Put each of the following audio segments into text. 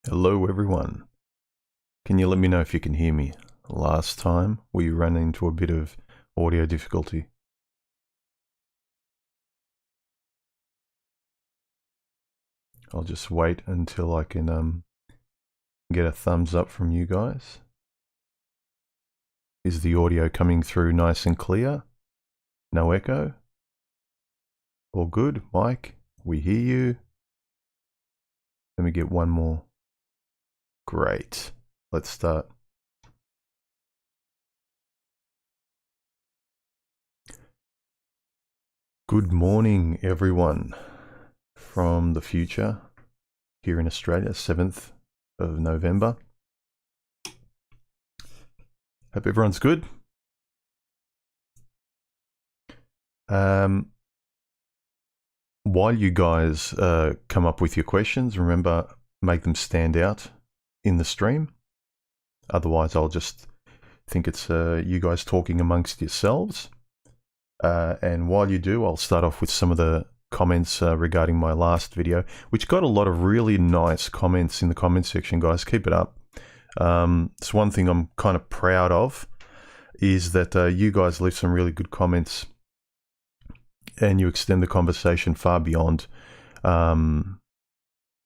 Hello everyone. Can you let me know if you can hear me? Last time we ran into a bit of audio difficulty. I'll just wait until I can get a thumbs up from you guys. Is the audio coming through nice and clear? No echo? All good? Mike, we hear you. Let me get one more. Great. Let's start. Good morning, everyone, from the future here in Australia, 7th of November. Hope everyone's good. While you guys come up with your questions, remember, make them stand out in the stream. Otherwise, I'll just think it's you guys talking amongst yourselves. And while you do, I'll start off with some of the comments regarding my last video, which got a lot of really nice comments in the comment section, guys. Keep it up. It's one thing I'm kind of proud of, is that you guys leave some really good comments and you extend the conversation far beyond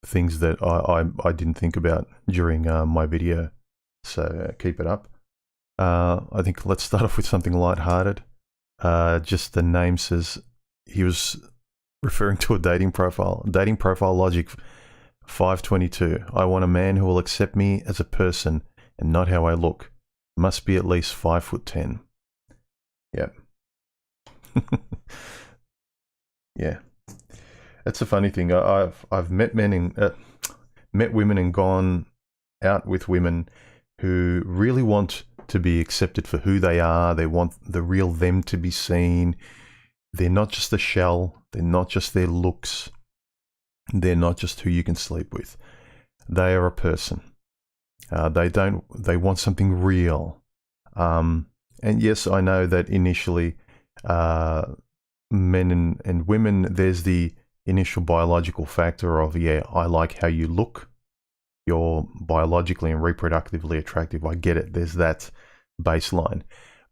things that I didn't think about during my video. So keep it up. I think let's start off with something lighthearted. Just the name says he was referring to a dating profile. Dating profile logic 522. I want a man who will accept me as a person and not how I look. Must be at least 5'10". Yep. Yeah. That's a funny thing. I've met men and met women and gone out with women who really want to be accepted for who they are. They want the real them to be seen. They're not just a shell. They're not just their looks. They're not just who you can sleep with. They are a person. They want something real. And yes, I know that initially, men and women, there's the initial biological factor of, yeah, I like how you look. You're biologically and reproductively attractive. I get it. There's that baseline.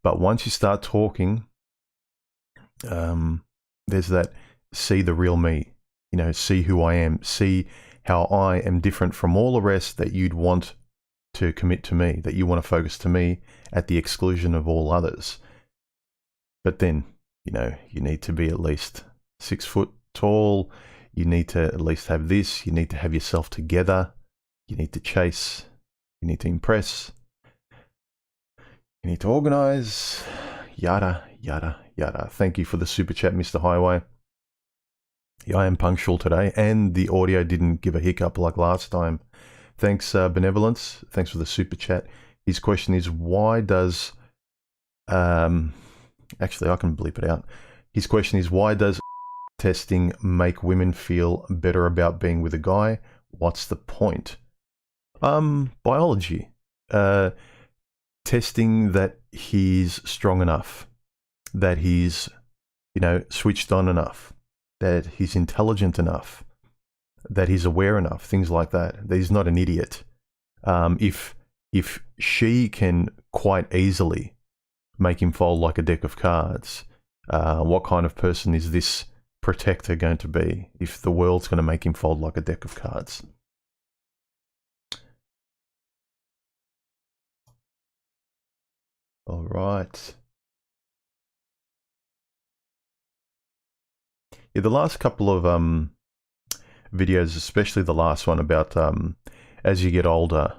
But once you start talking, there's that see the real me, you know, see who I am, see how I am different from all the rest that you'd want to commit to me, that you want to focus to me at the exclusion of all others. But then, you know, you need to be at least 6 foot tall. You need to at least have this. You need to have yourself together. You need to chase. You need to impress. You need to organize. Yada, yada, yada. Thank you for the super chat, Mr. Highway. Yeah, I am punctual today, and the audio didn't give a hiccup like last time. Thanks, Benevolence. Thanks for the super chat. His question is, why does... actually, I can bleep it out. His question is, why does testing make women feel better about being with a guy? What's the point? Biology. Testing that he's strong enough, that he's, you know, switched on enough, that he's intelligent enough, that he's aware enough, things like that, that he's not an idiot. If she can quite easily make him fold like a deck of cards, what kind of person is this protector going to be if the world's going to make him fold like a deck of cards? All right. Yeah, the last couple of videos, especially the last one about as you get older,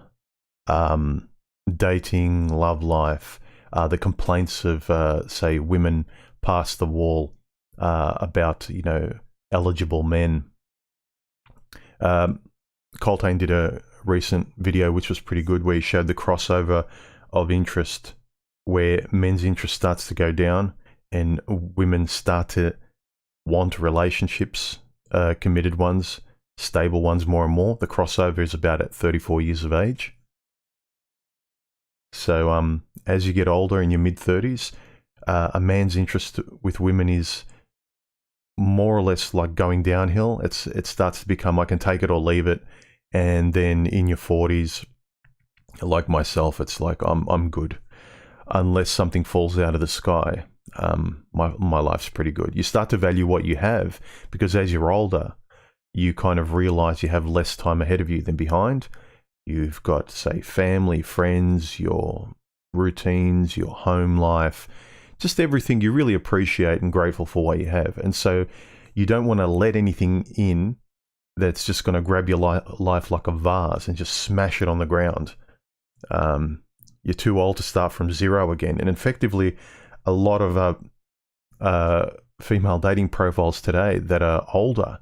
dating, love life, the complaints of, say, women past the wall about, you know, eligible men. Coltane did a recent video which was pretty good, where he showed the crossover of interest, where men's interest starts to go down and women start to want relationships, committed ones, stable ones more and more. The crossover is about at 34 years of age. So as you get older, in your mid-30s, a man's interest with women is more or less like going downhill. It starts to become, I can take it or leave it. And then in your 40s, like myself, it's like I'm good. Unless something falls out of the sky, my life's pretty good. You start to value what you have, because as you're older, you kind of realize you have less time ahead of you than behind. You've got, say, family, friends, your routines, your home life, just everything you really appreciate and grateful for what you have. And so you don't want to let anything in that's just going to grab your life like a vase and just smash it on the ground. You're too old to start from zero again. And effectively, a lot of female dating profiles today that are older,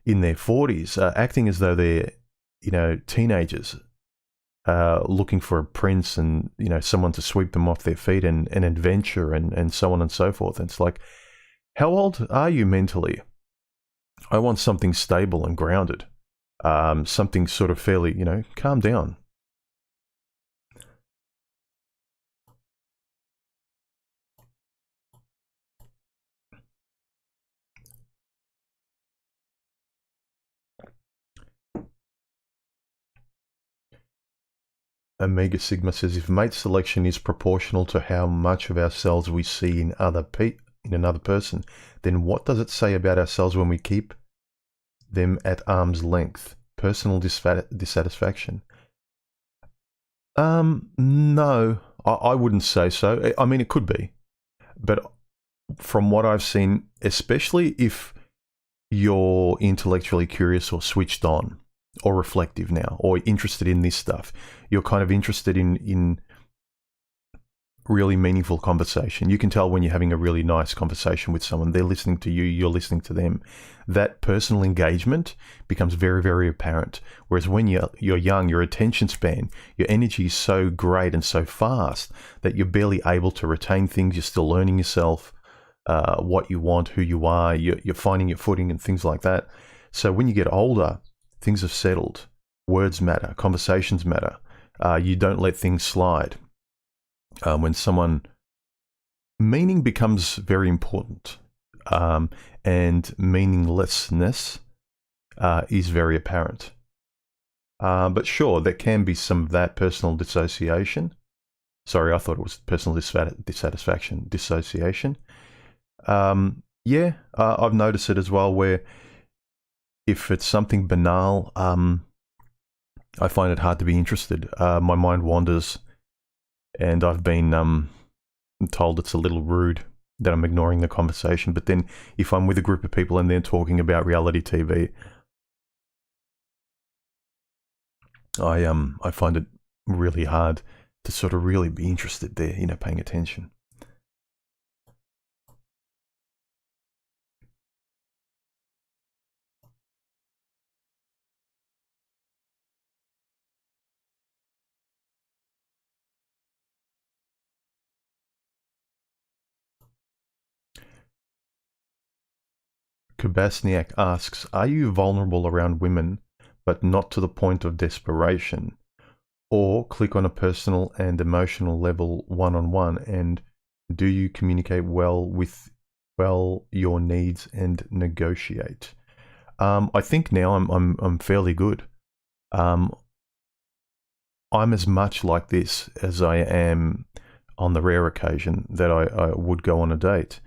in their 40s, are acting as though they're, teenagers, looking for a prince and, someone to sweep them off their feet and an adventure and so on and so forth. And it's like, how old are you mentally? I want something stable and grounded, something sort of fairly, calm down. Omega Sigma says, if mate selection is proportional to how much of ourselves we see in another person, then what does it say about ourselves when we keep them at arm's length? Personal dissatisfaction? No, I wouldn't say so. I mean, it could be. But from what I've seen, especially if you're intellectually curious or switched on, or reflective now, or interested in this stuff, you're kind of interested in really meaningful conversation. You can tell when you're having a really nice conversation with someone. They're listening to you, you're listening to them. That personal engagement becomes very, very apparent. Whereas when you're young, your attention span, your energy is so great and so fast that you're barely able to retain things. You're still learning yourself, what you want, who you are. You're finding your footing and things like that. So when you get older, things have settled. Words matter. Conversations matter. You don't let things slide. Meaning becomes very important. And meaninglessness is very apparent. But sure, there can be some of that personal dissociation. Sorry, I thought it was personal dissatisfaction. Dissociation. I've noticed it as well, where if it's something banal, I find it hard to be interested. My mind wanders, and I've been told it's a little rude that I'm ignoring the conversation. But then if I'm with a group of people and they're talking about reality TV, I find it really hard to sort of really be interested there, paying attention. Kubasniak asks, are you vulnerable around women, but not to the point of desperation? Or click on a personal and emotional level one-on-one, and do you communicate well your needs and negotiate? I think now I'm fairly good. I'm as much like this as I am on the rare occasion that I would go on a date.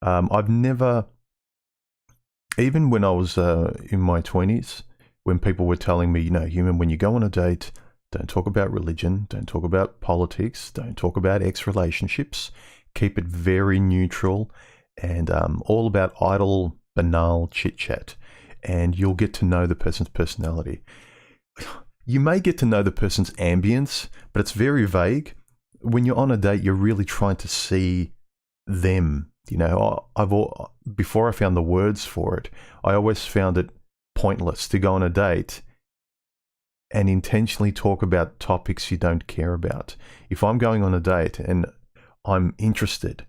I've never, even when I was in my 20s, when people were telling me, human, when you go on a date, don't talk about religion, don't talk about politics, don't talk about ex-relationships, keep it very neutral and all about idle, banal chit-chat, and you'll get to know the person's personality. You may get to know the person's ambience, but it's very vague. When you're on a date, you're really trying to see them. Before I found the words for it, I always found it pointless to go on a date and intentionally talk about topics you don't care about. If I'm going on a date and I'm interested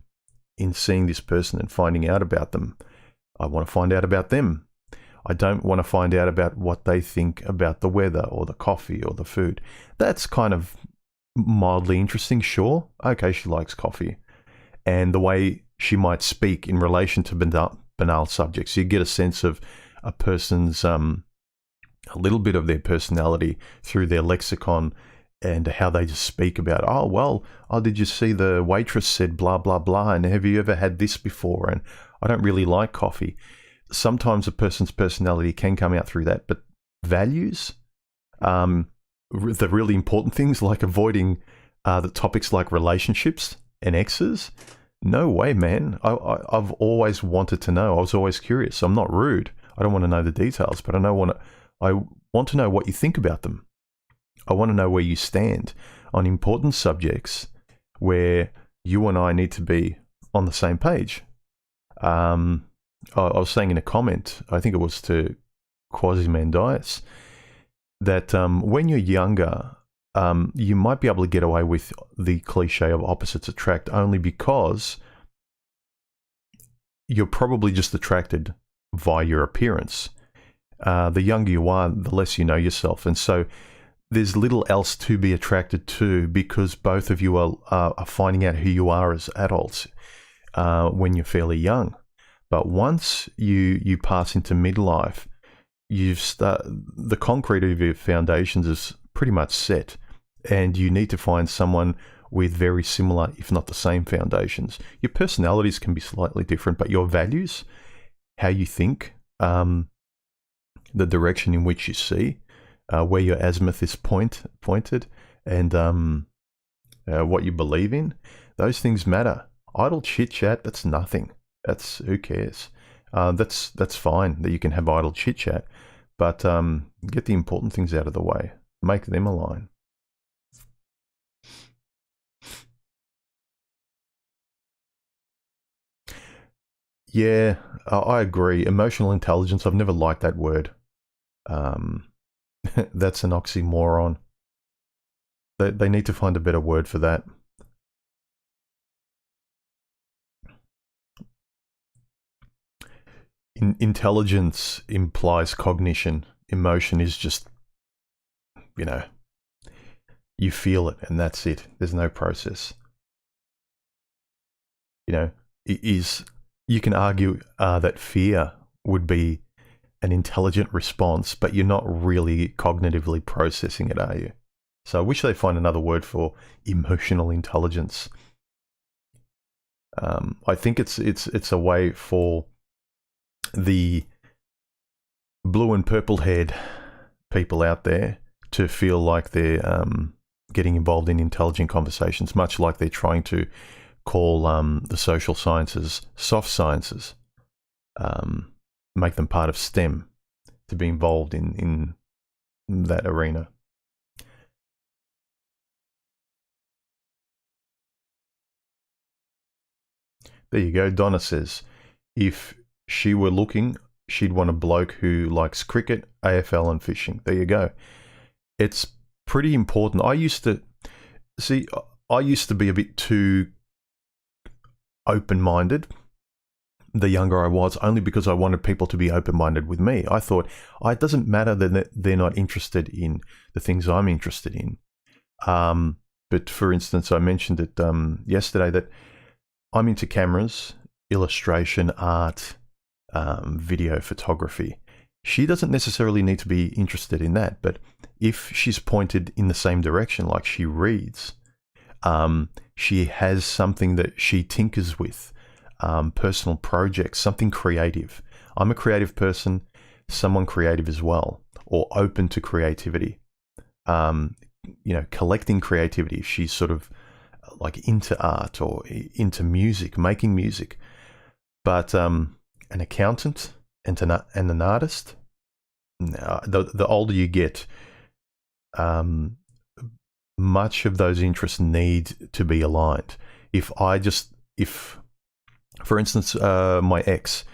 in seeing this person and finding out about them, I want to find out about them. I don't want to find out about what they think about the weather or the coffee or the food. That's kind of mildly interesting, sure. Okay, she likes coffee. And the way she might speak in relation to banal subjects. You get a sense of a person's a little bit of their personality through their lexicon and how they just speak about, oh, well, oh, did you see the waitress said blah, blah, blah, and have you ever had this before? And I don't really like coffee. Sometimes a person's personality can come out through that, but values, the really important things like avoiding the topics like relationships and exes, no way, man. I've always wanted to know. I was always curious. I'm not rude. I don't want to know the details, but I want to know what you think about them. I want to know where you stand on important subjects where you and I need to be on the same page. I was saying in a comment, I think it was to Quasi-Mandias, that when you're younger, you might be able to get away with the cliche of opposites attract only because you're probably just attracted via your appearance. The younger you are, the less you know yourself. And so there's little else to be attracted to because both of you are finding out who you are as adults when you're fairly young. But once you pass into midlife, the concrete of your foundations is pretty much set, and you need to find someone with very similar, if not the same, foundations. Your personalities can be slightly different, but your values, how you think, the direction in which you see, where your azimuth is pointed, and what you believe in, those things matter. Idle chit-chat, that's nothing. Who cares? That's fine that you can have idle chit-chat, but get the important things out of the way. Make them align. Yeah, I agree. Emotional intelligence, I've never liked that word. That's an oxymoron. They need to find a better word for that. Intelligence implies cognition. Emotion is just, you feel it and that's it. There's no process. You can argue that fear would be an intelligent response, but you're not really cognitively processing it, are you? So I wish they find another word for emotional intelligence. I think it's a way for the blue and purple haired people out there to feel like they're getting involved in intelligent conversations, much like they're trying to call the social sciences soft sciences, make them part of STEM, to be involved in that arena. There you go. Donna says, if she were looking, she'd want a bloke who likes cricket, AFL and fishing. There you go. It's pretty important. I used to be a bit too open-minded the younger I was, only because I wanted people to be open-minded with me. I thought, it doesn't matter that they're not interested in the things I'm interested in. But for instance, I mentioned it yesterday that I'm into cameras, illustration, art, video, photography. She doesn't necessarily need to be interested in that, but if she's pointed in the same direction, like she reads, she has something that she tinkers with, personal projects, something creative. I'm a creative person, someone creative as well, or open to creativity. Collecting creativity. She's sort of like into art or into music, making music. But an accountant and an artist, no, the older you get, much of those interests need to be aligned. If, for instance, my ex,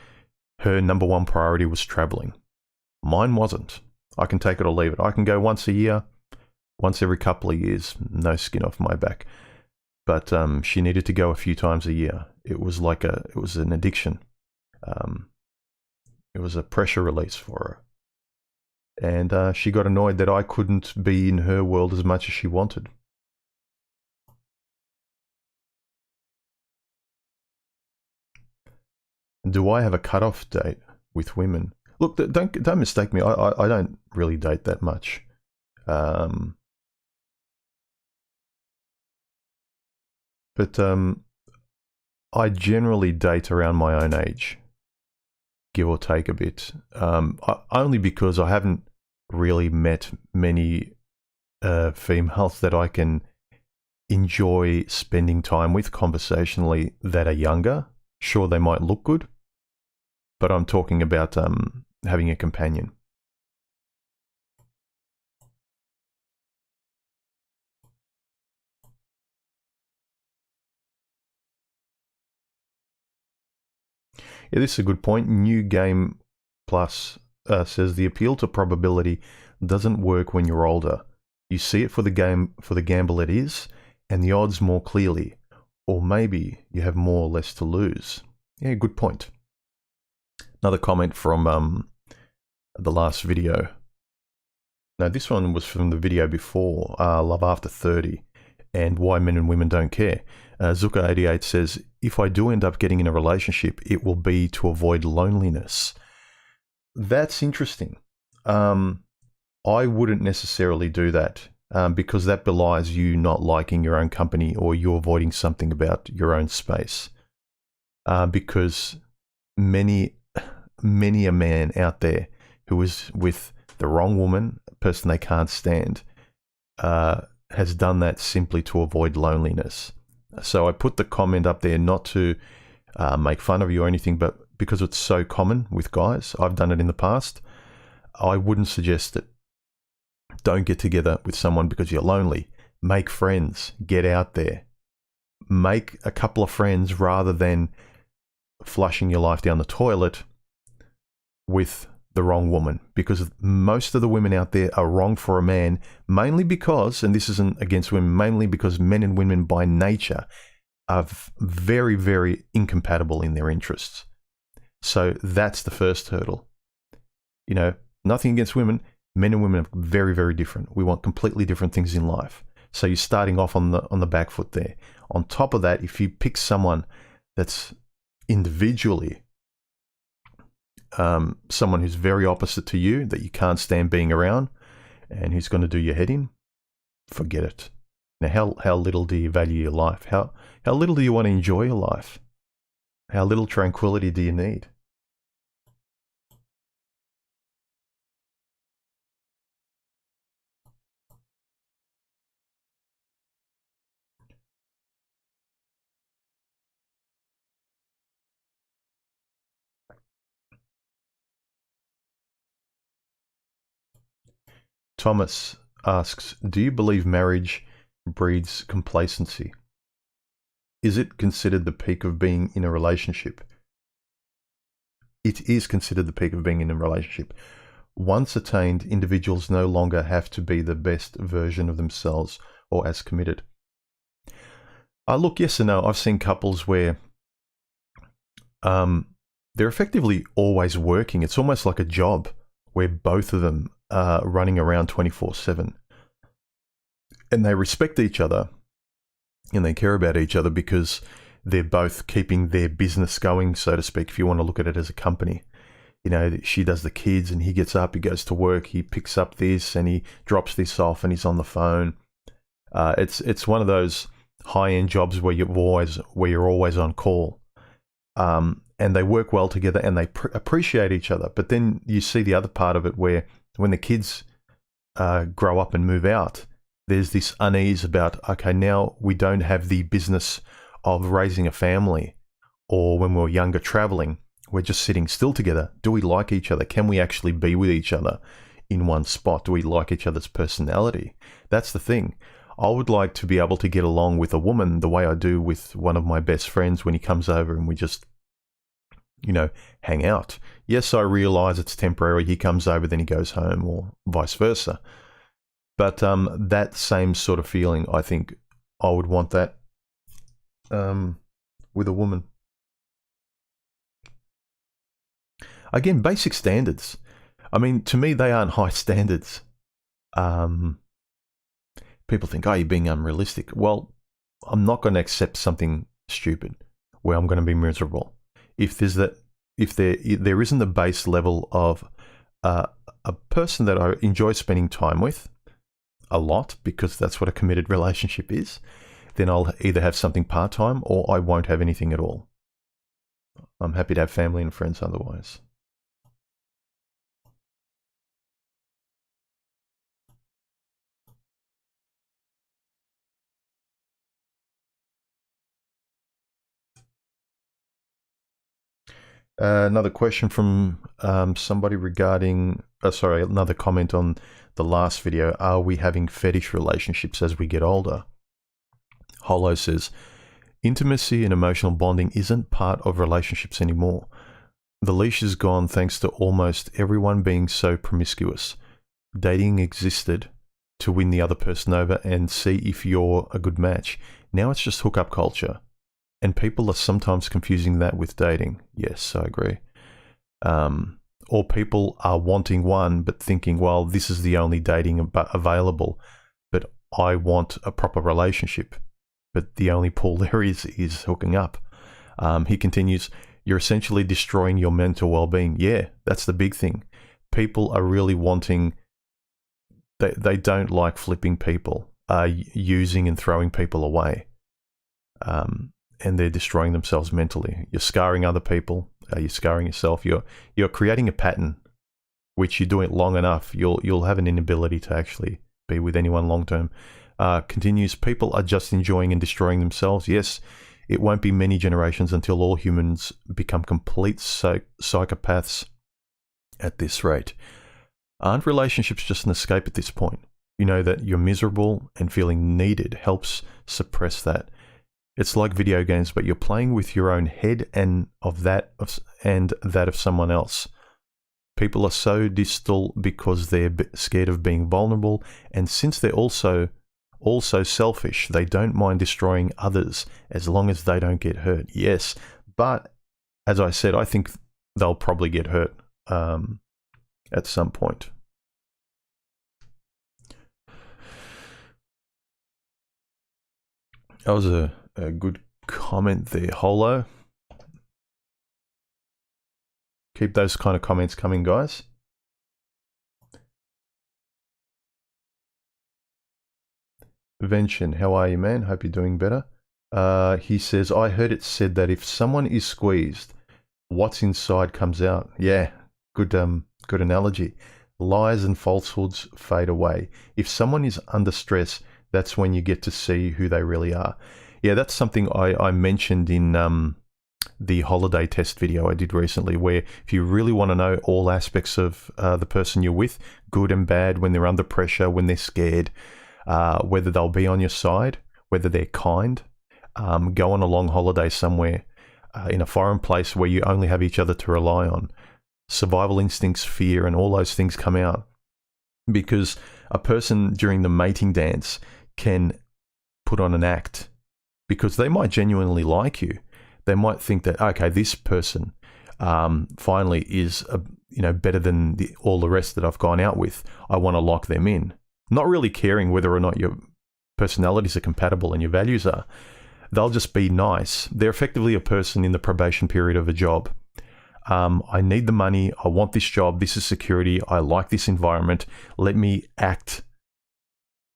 her number one priority was traveling. Mine wasn't. I can take it or leave it. I can go once a year, once every couple of years, no skin off my back. But she needed to go a few times a year. It was an addiction. It was a pressure release for her. And she got annoyed that I couldn't be in her world as much as she wanted. Do I have a cutoff date with women? Look, don't mistake me. I don't really date that much. But I generally date around my own age, give or take a bit. Only because I haven't really met many females that I can enjoy spending time with conversationally that are younger. Sure, they might look good, but I'm talking about having a companion. Yeah, this is a good point. New Game Plus says the appeal to probability doesn't work when you're older. You see it for the gamble it is, and the odds more clearly. Or maybe you have more or less to lose. Yeah, good point. Another comment from the last video. Now, this one was from the video before, Love After 30, and why men and women don't care. Zuka88 says, if I do end up getting in a relationship, it will be to avoid loneliness. That's interesting. I wouldn't necessarily do that because that belies you not liking your own company or you avoiding something about your own space. Because many a man out there who is with the wrong woman, a person they can't stand, has done that simply to avoid loneliness. So I put the comment up there not to make fun of you or anything, but because it's so common with guys. I've done it in the past. I wouldn't suggest it. Don't get together with someone because you're lonely. Make friends. Get out there. Make a couple of friends rather than flushing your life down the toilet with the wrong woman, because most of the women out there are wrong for a man, mainly because, and this isn't against women, mainly because men and women by nature are very, very incompatible in their interests. So that's the first hurdle. You know, nothing against women. Men and women are very, very different. We want completely different things in life. So you're starting off on the back foot there. On top of that, if you pick someone that's individually someone who's very opposite to you, that you can't stand being around, and who's going to do your head in, forget it. Now, how little do you value your life? How little do you want to enjoy your life? How little tranquility do you need? Thomas asks, do you believe marriage breeds complacency? Is it considered the peak of being in a relationship? It is considered the peak of being in a relationship. Once attained, individuals no longer have to be the best version of themselves or as committed. Look, yes and no. I've seen couples where they're effectively always working. It's almost like a job where both of them are running around 24/7. And they respect each other and they care about each other because they're both keeping their business going, so to speak, if you want to look at it as a company. You know, she does the kids and he gets up, he goes to work, he picks up this and he drops this off and he's on the phone. It's one of those high-end jobs where you're always on call. And they work well together and they appreciate each other. But then you see the other part of it where when the kids grow up and move out, there's this unease about, okay, now we don't have the business of raising a family, or when we're younger traveling, we're just sitting still together. Do we like each other? Can we actually be with each other in one spot? Do we like each other's personality? That's the thing. I would like to be able to get along with a woman the way I do with one of my best friends when he comes over and we just, you know, hang out. Yes, I realize it's temporary. He comes over, then he goes home, or vice versa. But that same sort of feeling, I think I would want that with a woman. Again, basic standards. I mean, to me, they aren't high standards. People think, oh, you're being unrealistic. Well, I'm not going to accept something stupid where I'm going to be miserable. If there's if there isn't the base level of a person that I enjoy spending time with a lot, because that's what a committed relationship is, then I'll either have something part-time or I won't have anything at all. I'm happy to have family and friends otherwise. Another question from somebody regarding, another comment on the last video. Are we having fetish relationships as we get older? Holo says, intimacy and emotional bonding isn't part of relationships anymore. The leash is gone thanks to almost everyone being so promiscuous. Dating existed to win the other person over and see if you're a good match. Now it's just hookup culture. And people are sometimes confusing that with dating. Yes, I agree. Or people are wanting one but thinking, well, this is the only dating available, but I want a proper relationship. But the only pool there is hooking up. He continues, you're essentially destroying your mental well-being. Yeah, that's the big thing. People are really wanting, they don't like flipping people, using and throwing people away. And they're destroying themselves mentally. You're scarring other people. You're scarring yourself. You're creating a pattern, which you do it long enough, you'll have an inability to actually be with anyone long term. Continues, people are just enjoying and destroying themselves. Yes, it won't be many generations until all humans become complete psychopaths at this rate. Aren't relationships just an escape at this point? You know that you're miserable and feeling needed helps suppress that. It's like video games, but you're playing with your own head and that of someone else. People are so distal because they're scared of being vulnerable, and since they're also selfish, they don't mind destroying others as long as they don't get hurt. Yes, but as I said, I think they'll probably get hurt at some point. That was a good comment there, Holo. Keep those kind of comments coming, guys. Vention, how are you, man? Hope you're doing better. He says, I heard it said that if someone is squeezed, what's inside comes out. Yeah, good analogy. Lies and falsehoods fade away. If someone is under stress, that's when you get to see who they really are. Yeah, that's something I mentioned in the holiday test video I did recently, where if you really want to know all aspects of the person you're with, good and bad, when they're under pressure, when they're scared, whether they'll be on your side, whether they're kind, go on a long holiday somewhere in a foreign place where you only have each other to rely on. Survival instincts, fear, and all those things come out. Because a person during the mating dance can put on an act because they might genuinely like you. They might think that, okay, this person finally is better than all the rest that I've gone out with. I want to lock them in. Not really caring whether or not your personalities are compatible and your values are. They'll just be nice. They're effectively a person in the probation period of a job. I need the money. I want this job. This is security. I like this environment. Let me act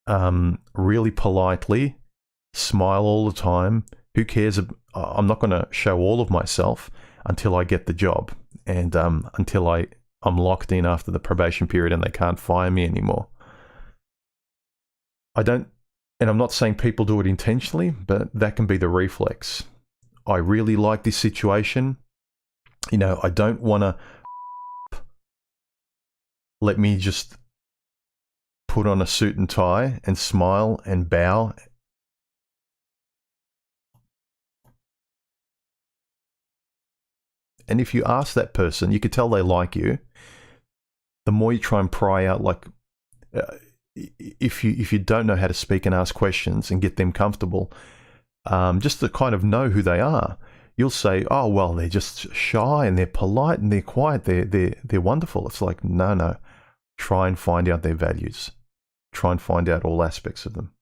really politely, smile all the time. Who cares? I'm not going to show all of myself until I get the job and until I'm locked in after the probation period and they can't fire me anymore. And I'm not saying people do it intentionally, but that can be the reflex. I really like this situation. I don't want to. Let me just put on a suit and tie and smile and bow. And if you ask that person, you could tell they like you. The more you try and pry out, like if you don't know how to speak and ask questions and get them comfortable, just to kind of know who they are, you'll say, oh, well, they're just shy and they're polite and they're quiet. They're wonderful. It's like, no. Try and find out their values. Try and find out all aspects of them.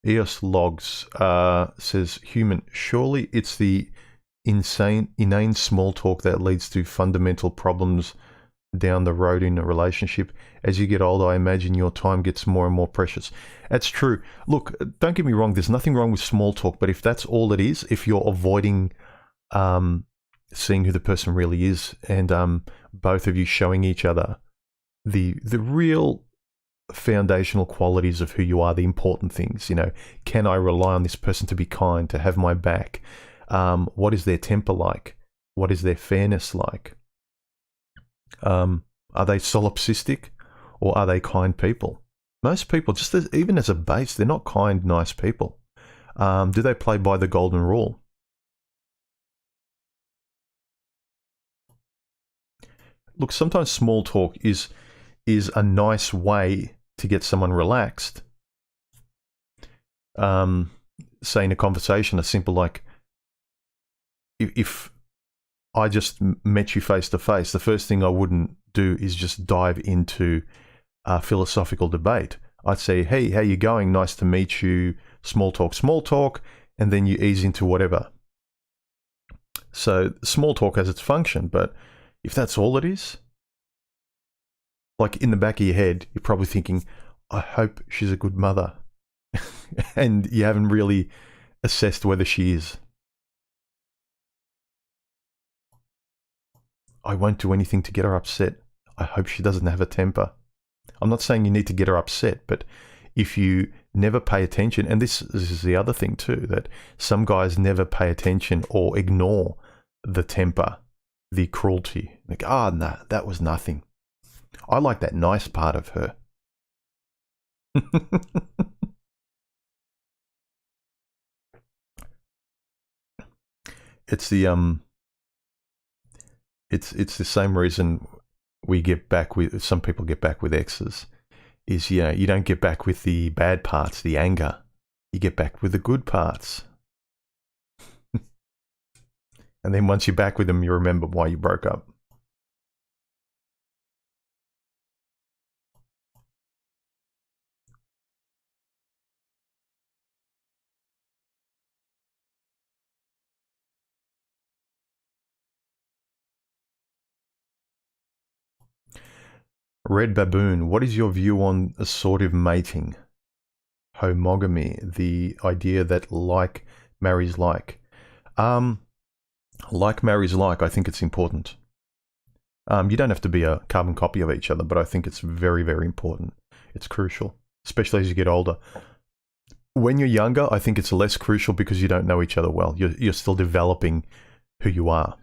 EOS Logs says, human, surely it's the inane small talk that leads to fundamental problems down the road in a relationship. As you get older, I imagine your time gets more and more precious. That's true. Look, don't get me wrong, there's nothing wrong with small talk, but if that's all it is, if you're avoiding seeing who the person really is, and both of you showing each other the real foundational qualities of who you are, the important things, you know, can I rely on this person to be kind, to have my back? What is their temper like? What is their fairness like? Are they solipsistic, or are they kind people? Most people, just even as a base, they're not kind, nice people. Do they play by the golden rule? Look, sometimes small talk is a nice way to get someone relaxed. Say in a conversation, a simple like, if I just met you face to face, the first thing I wouldn't do is just dive into a philosophical debate. I'd say, hey, how you going? Nice to meet you. Small talk, and then you ease into whatever. So small talk has its function, but if that's all it is, like in the back of your head, you're probably thinking, I hope she's a good mother. And you haven't really assessed whether she is. I won't do anything to get her upset. I hope she doesn't have a temper. I'm not saying you need to get her upset, but if you never pay attention, and this is the other thing too, that some guys never pay attention or ignore the temper, the cruelty. Like, nah, that was nothing. I like that nice part of her. It's the it's the same reason we get back with, some people get back with exes, is, you know, you don't get back with the bad parts, the anger. You get back with the good parts. And then once you're back with them, you remember why you broke up. Red Baboon, what is your view on assortive mating? Homogamy, the idea that like marries like. Like marries like, I think it's important. You don't have to be a carbon copy of each other, but I think it's very, very important. It's crucial, especially as you get older. When you're younger, I think it's less crucial because you don't know each other well. You're still developing who you are.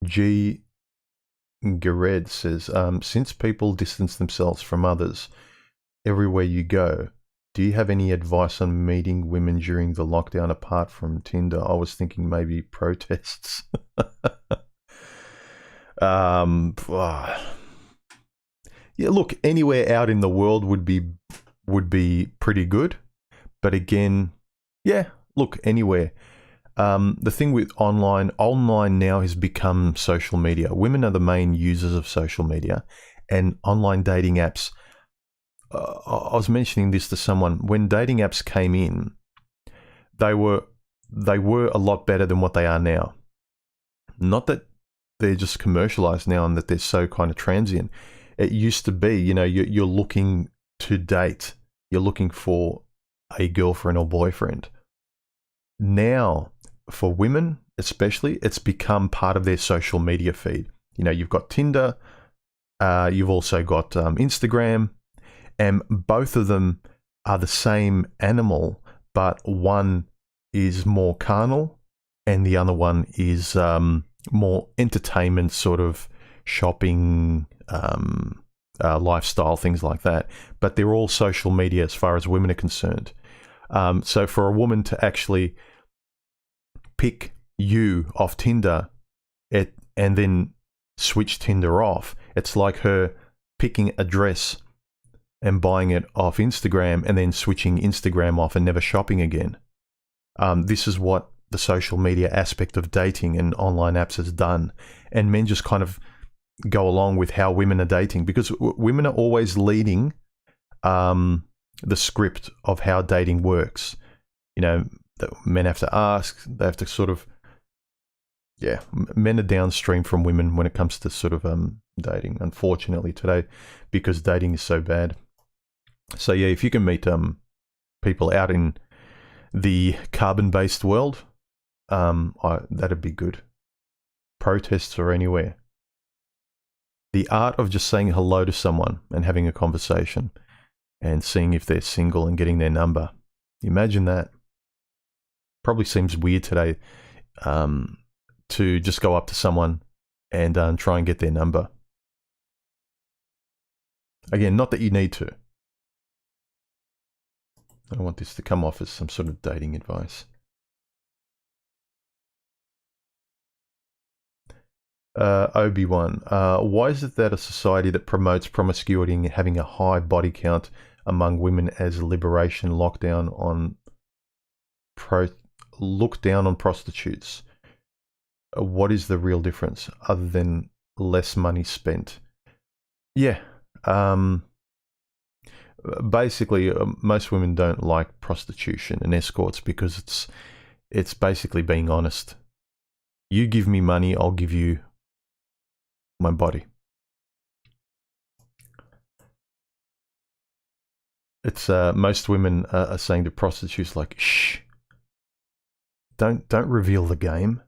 G. Gered says, since people distance themselves from others everywhere you go, do you have any advice on meeting women during the lockdown apart from Tinder? I was thinking maybe protests. Yeah, look, anywhere out in the world would be pretty good. But again, yeah, look, anywhere. The thing with online now has become social media. Women are the main users of social media, and online dating apps. I was mentioning this to someone. When dating apps came in, they were a lot better than what they are now. Not that they're just commercialized now and that they're so kind of transient. It used to be, you know, you're looking to date. You're looking for a girlfriend or boyfriend. Now, for women especially, it's become part of their social media feed. You know, you've got Tinder, you've also got Instagram, and both of them are the same animal, but one is more carnal and the other one is more entertainment, sort of shopping, lifestyle, things like that. But they're all social media as far as women are concerned. So for a woman to actually pick you off Tinder and then switch Tinder off, it's like her picking a dress and buying it off Instagram and then switching Instagram off and never shopping again. This is what the social media aspect of dating and online apps has done, and men just kind of go along with how women are dating, because women are always leading the script of how dating works. You know, men have to ask, they have to sort of, yeah, men are downstream from women when it comes to sort of dating, unfortunately, today, because dating is so bad. So yeah, if you can meet people out in the carbon-based world, that'd be good. Protests or anywhere. The art of just saying hello to someone and having a conversation and seeing if they're single and getting their number. Imagine that. Probably seems weird today to just go up to someone and try and get their number. Again, not that you need to. I don't want this to come off as some sort of dating advice. Obi-Wan, why is it that a society that promotes promiscuity and having a high body count among women as liberation look down on prostitutes? What is the real difference other than less money spent? Yeah. Basically, most women don't like prostitution and escorts because it's basically being honest. You give me money, I'll give you my body. It's most women are saying to prostitutes like, shh, don't reveal the game.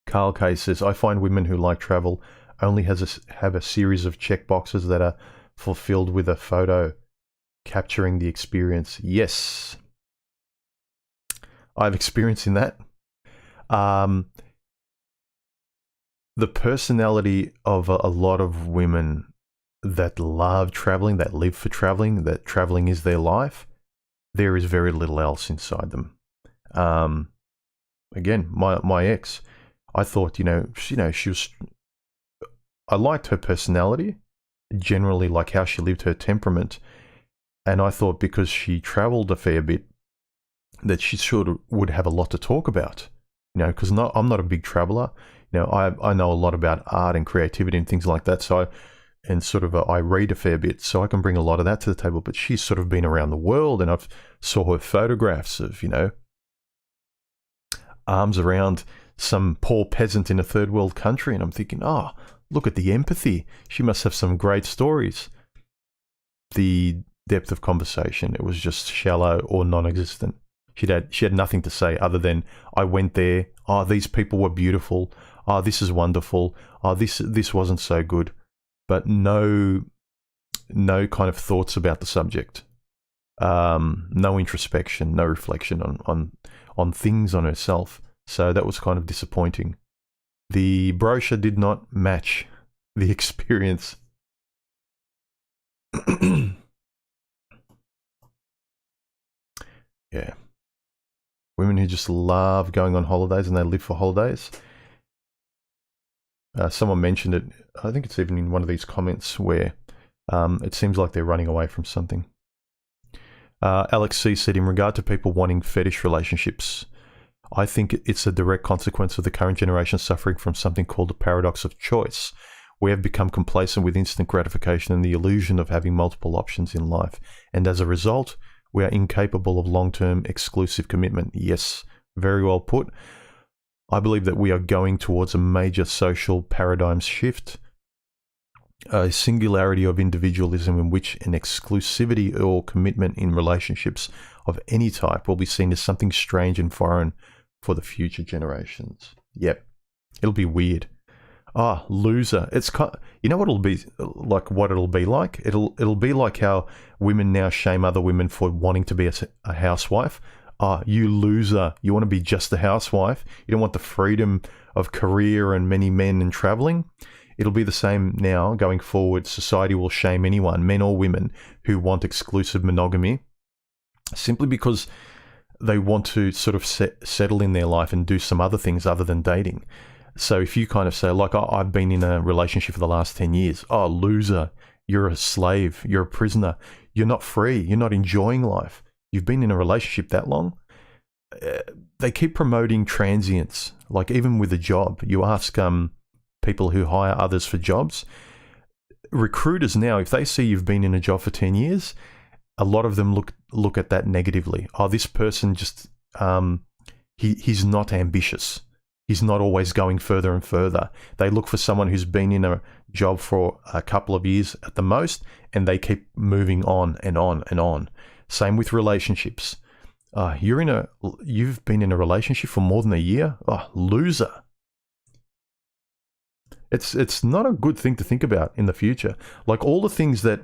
Carl K says, I find women who like travel only have a series of checkboxes that are fulfilled with a photo capturing the experience. Yes, I've experienced in that. The personality of a lot of women that love traveling, that live for traveling, that traveling is their life, there is very little else inside them. Again, my ex, I thought, she was, I liked her personality, generally like how she lived, her temperament, and I thought because she traveled a fair bit that she sort of would have a lot to talk about, because I'm not a big traveler. I know a lot about art and creativity and things like that, so I read a fair bit, so I can bring a lot of that to the table, but she's sort of been around the world, and I've saw her photographs of, arms around some poor peasant in a third world country, and I'm thinking, oh, look at the empathy. She must have some great stories. The depth of conversation, it was just shallow or non-existent. She had nothing to say other than, I went there, oh, these people were beautiful, oh, this is wonderful, oh, this wasn't so good, but no kind of thoughts about the subject, no introspection, no reflection on things, on herself. So that was kind of disappointing. The brochure did not match the experience. Yeah. Women who just love going on holidays and they live for holidays. Someone mentioned it, I think it's even in one of these comments, where it seems like they're running away from something. Alex C said, in regard to people wanting fetish relationships, I think it's a direct consequence of the current generation suffering from something called the paradox of choice. We have become complacent with instant gratification and the illusion of having multiple options in life. And as a result, we are incapable of long-term exclusive commitment. Yes, very well put. I believe that we are going towards a major social paradigm shift, a singularity of individualism in which an exclusivity or commitment in relationships of any type will be seen as something strange and foreign for the future generations. Yep, it'll be weird. Ah, loser. It's you know what it'll be like. What it'll be like. It'll be like how women now shame other women for wanting to be a housewife. Ah, you loser. You want to be just a housewife. You don't want the freedom of career and many men and traveling. It'll be the same now going forward. Society will shame anyone, men or women, who want exclusive monogamy, simply because they want to sort of settle in their life and do some other things other than dating. So if you kind of say, like, oh, I've been in a relationship for the last 10 years. Oh, loser. You're a slave. You're a prisoner. You're not free. You're not enjoying life. you've been in a relationship that long, they keep promoting transients. Like even with a job, you ask people who hire others for jobs, recruiters now, if they see you've been in a job for 10 years, a lot of them look at that negatively. Oh, this person just, he's not ambitious. He's not always going further and further. They look for someone who's been in a job for a couple of years at the most, and they keep moving on and on and on. Same with relationships. You've been in a relationship for more than a year? Oh, loser. It's not a good thing to think about in the future. Like all the things that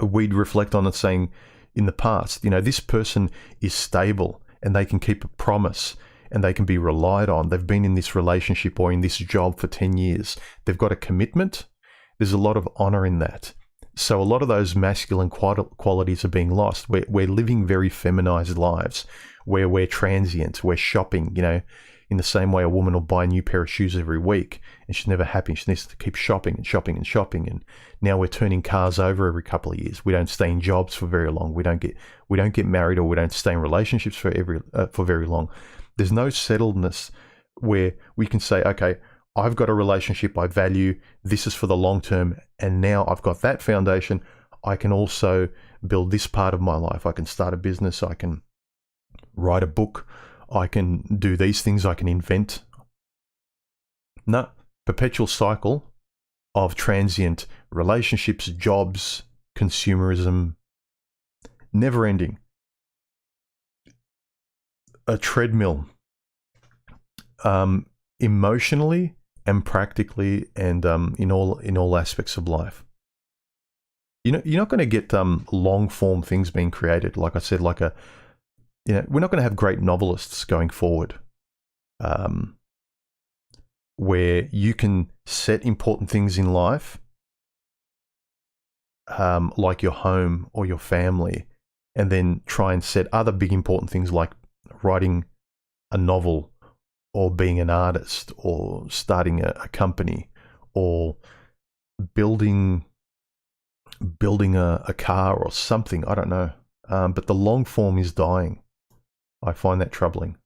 we'd reflect on and saying in the past, this person is stable and they can keep a promise and they can be relied on. They've been in this relationship or in this job for 10 years. They've got a commitment. There's a lot of honor in that. So a lot of those masculine qualities are being lost. We're living very feminized lives where we're transient, we're shopping, in the same way a woman will buy a new pair of shoes every week and she's never happy. She needs to keep shopping and shopping and shopping. And now we're turning cars over every couple of years. We don't stay in jobs for very long. We don't get married, or we don't stay in relationships for very long. There's no settledness where we can say, okay, I've got a relationship I value. This is for the long term. And now I've got that foundation. I can also build this part of my life. I can start a business. I can write a book. I can do these things. I can invent. No, perpetual cycle of transient relationships, jobs, consumerism, never ending. A treadmill, emotionally and practically, and in all aspects of life. You're not going to get long form things being created. Like I said, we're not going to have great novelists going forward, where you can set important things in life, like your home or your family, and then try and set other big important things like writing a novel or being an artist or starting a company or building a car or something. I don't know. But the long form is dying. I find that troubling.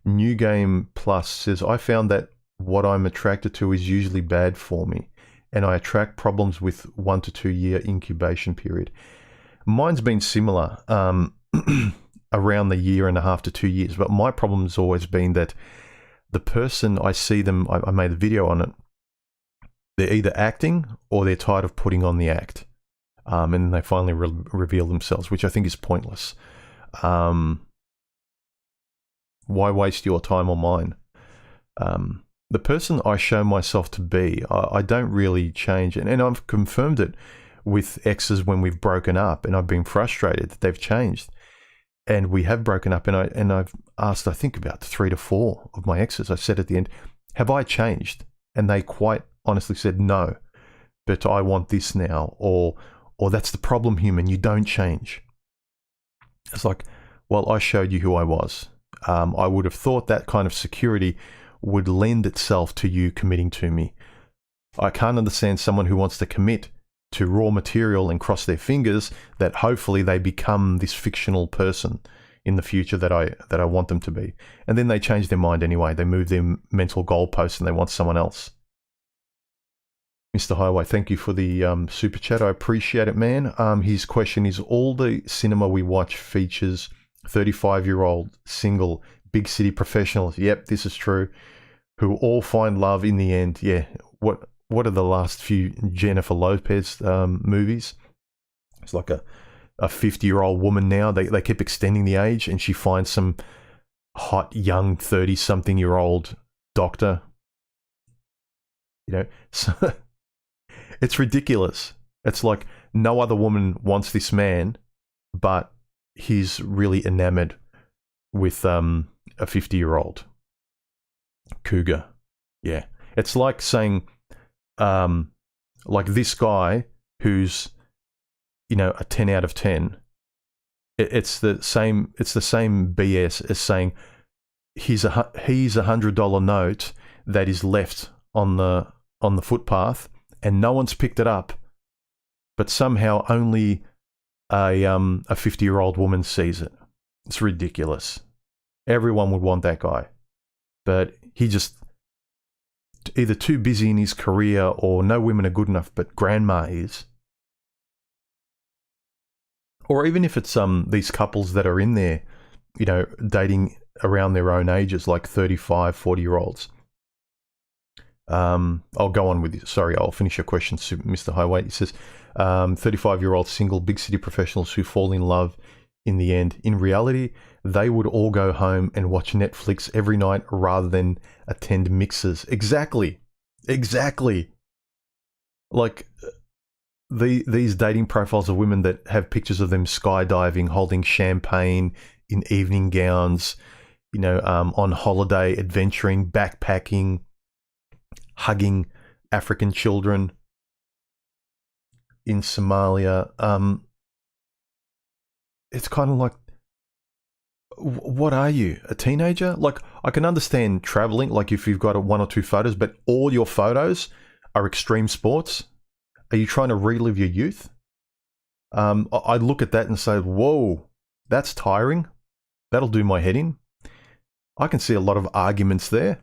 New Game Plus says, I found that what I'm attracted to is usually bad for me, and I attract problems with 1 to 2 year incubation period. Mine's been similar, around the 1.5 to 2 years, but my problem's always been that the person, I see them, I made a video on it, they're either acting or they're tired of putting on the act, and then they finally reveal themselves, which I think is pointless. Why waste your time or mine? The person I show myself to be, I don't really change. And I've confirmed it with exes when we've broken up, and I've been frustrated that they've changed. And we have broken up, and I've asked, I think about 3 to 4 of my exes. I said at the end, have I changed? And they quite honestly said, no, but I want this now. Or that's the problem, human, you don't change. It's like, well, I showed you who I was. I would have thought that kind of security would lend itself to you committing to me. I can't understand someone who wants to commit to raw material and cross their fingers that hopefully they become this fictional person in the future that I want them to be. And then they change their mind anyway. They move their mental goalposts and they want someone else. Mr. Highway, thank you for the super chat. I appreciate it, man. His question is, all the cinema we watch features 35-year-old, single, big city professionals. Yep, this is true. Who all find love in the end. Yeah, what are the last few Jennifer Lopez movies? It's like a 50-year-old woman now. They keep extending the age, and she finds some hot, young, 30-something-year-old doctor. So it's ridiculous. It's like no other woman wants this man, but he's really enamored with a 50-year-old cougar. Yeah. It's like saying, like this guy who's, a 10 out of 10. It's the same BS as saying he's $100 note that is left on the footpath, and no one's picked it up, but somehow only a 50-year-old woman sees it. It's ridiculous. Everyone would want that guy, but he just either too busy in his career or no women are good enough, but grandma is. Or even if it's these couples that are in there, you know, dating around their own ages, like 35, 40-year-olds. I'll go on with you. Sorry, I'll finish your question, Mr. Highway. He says, 35-year-old single big city professionals who fall in love in the end. In reality, they would all go home and watch Netflix every night rather than attend mixers. Exactly. Like these dating profiles of women that have pictures of them skydiving, holding champagne in evening gowns, you know, on holiday, adventuring, backpacking, hugging African children in Somalia. It's kind of like, what are you, a teenager? Like, I can understand traveling, like if you've got one or two photos, but all your photos are extreme sports. Are you trying to relive your youth? I look at that and say, whoa, that's tiring. That'll do my head in. I can see a lot of arguments there.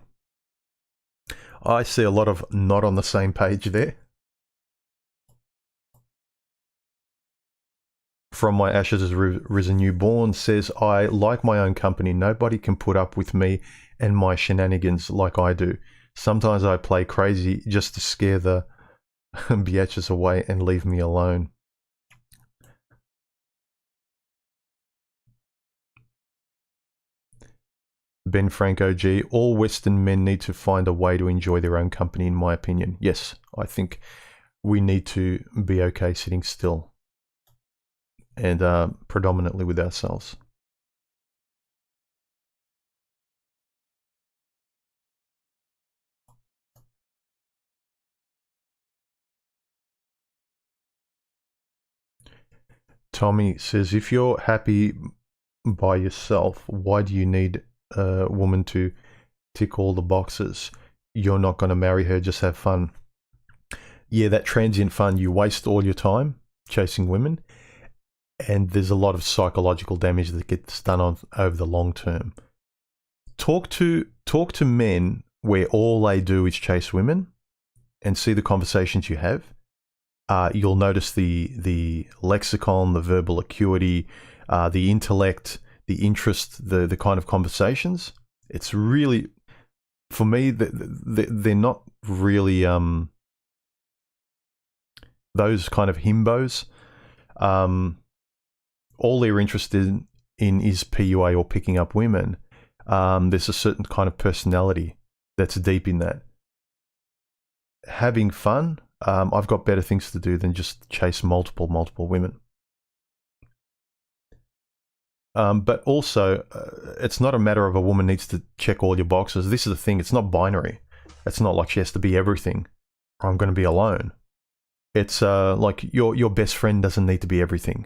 I see a lot of not on the same page there. From my ashes has risen newborn says, I like my own company. Nobody can put up with me and my shenanigans like I do. Sometimes I play crazy just to scare the biatches away and leave me alone. Ben Franco G, all Western men need to find a way to enjoy their own company, in my opinion. Yes, I think we need to be okay sitting still and predominantly with ourselves. Tommy says, if you're happy by yourself, why do you need a woman to tick all the boxes? You're not going to marry her, just have fun. Yeah, that transient fun, you waste all your time chasing women, and there's a lot of psychological damage that gets done over the long term. Talk to men where all they do is chase women and see the conversations you have. You'll notice the lexicon, the verbal acuity, the intellect, the interest, the kind of conversations. It's really, for me, they're not really those kind of himbos. All they're interested in is PUA or picking up women. There's a certain kind of personality that's deep in that. Having fun, I've got better things to do than just chase multiple women. But also, it's not a matter of a woman needs to check all your boxes. This is the thing, it's not binary. It's not like she has to be everything, or I'm going to be alone. It's like your best friend doesn't need to be everything.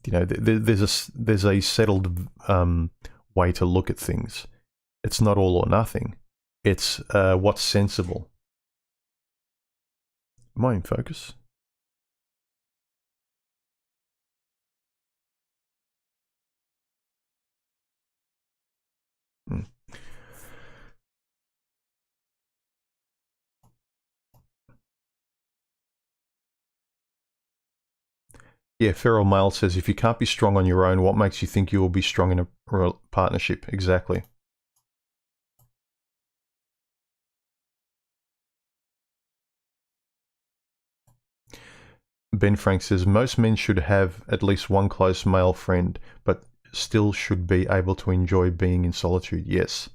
You know, there's a settled way to look at things. It's not all or nothing. It's what's sensible. Am I in focus? Yeah, Feral Male says, if you can't be strong on your own, what makes you think you will be strong in a partnership? Exactly. Ben Frank says, most men should have at least one close male friend, but still should be able to enjoy being in solitude. Yes.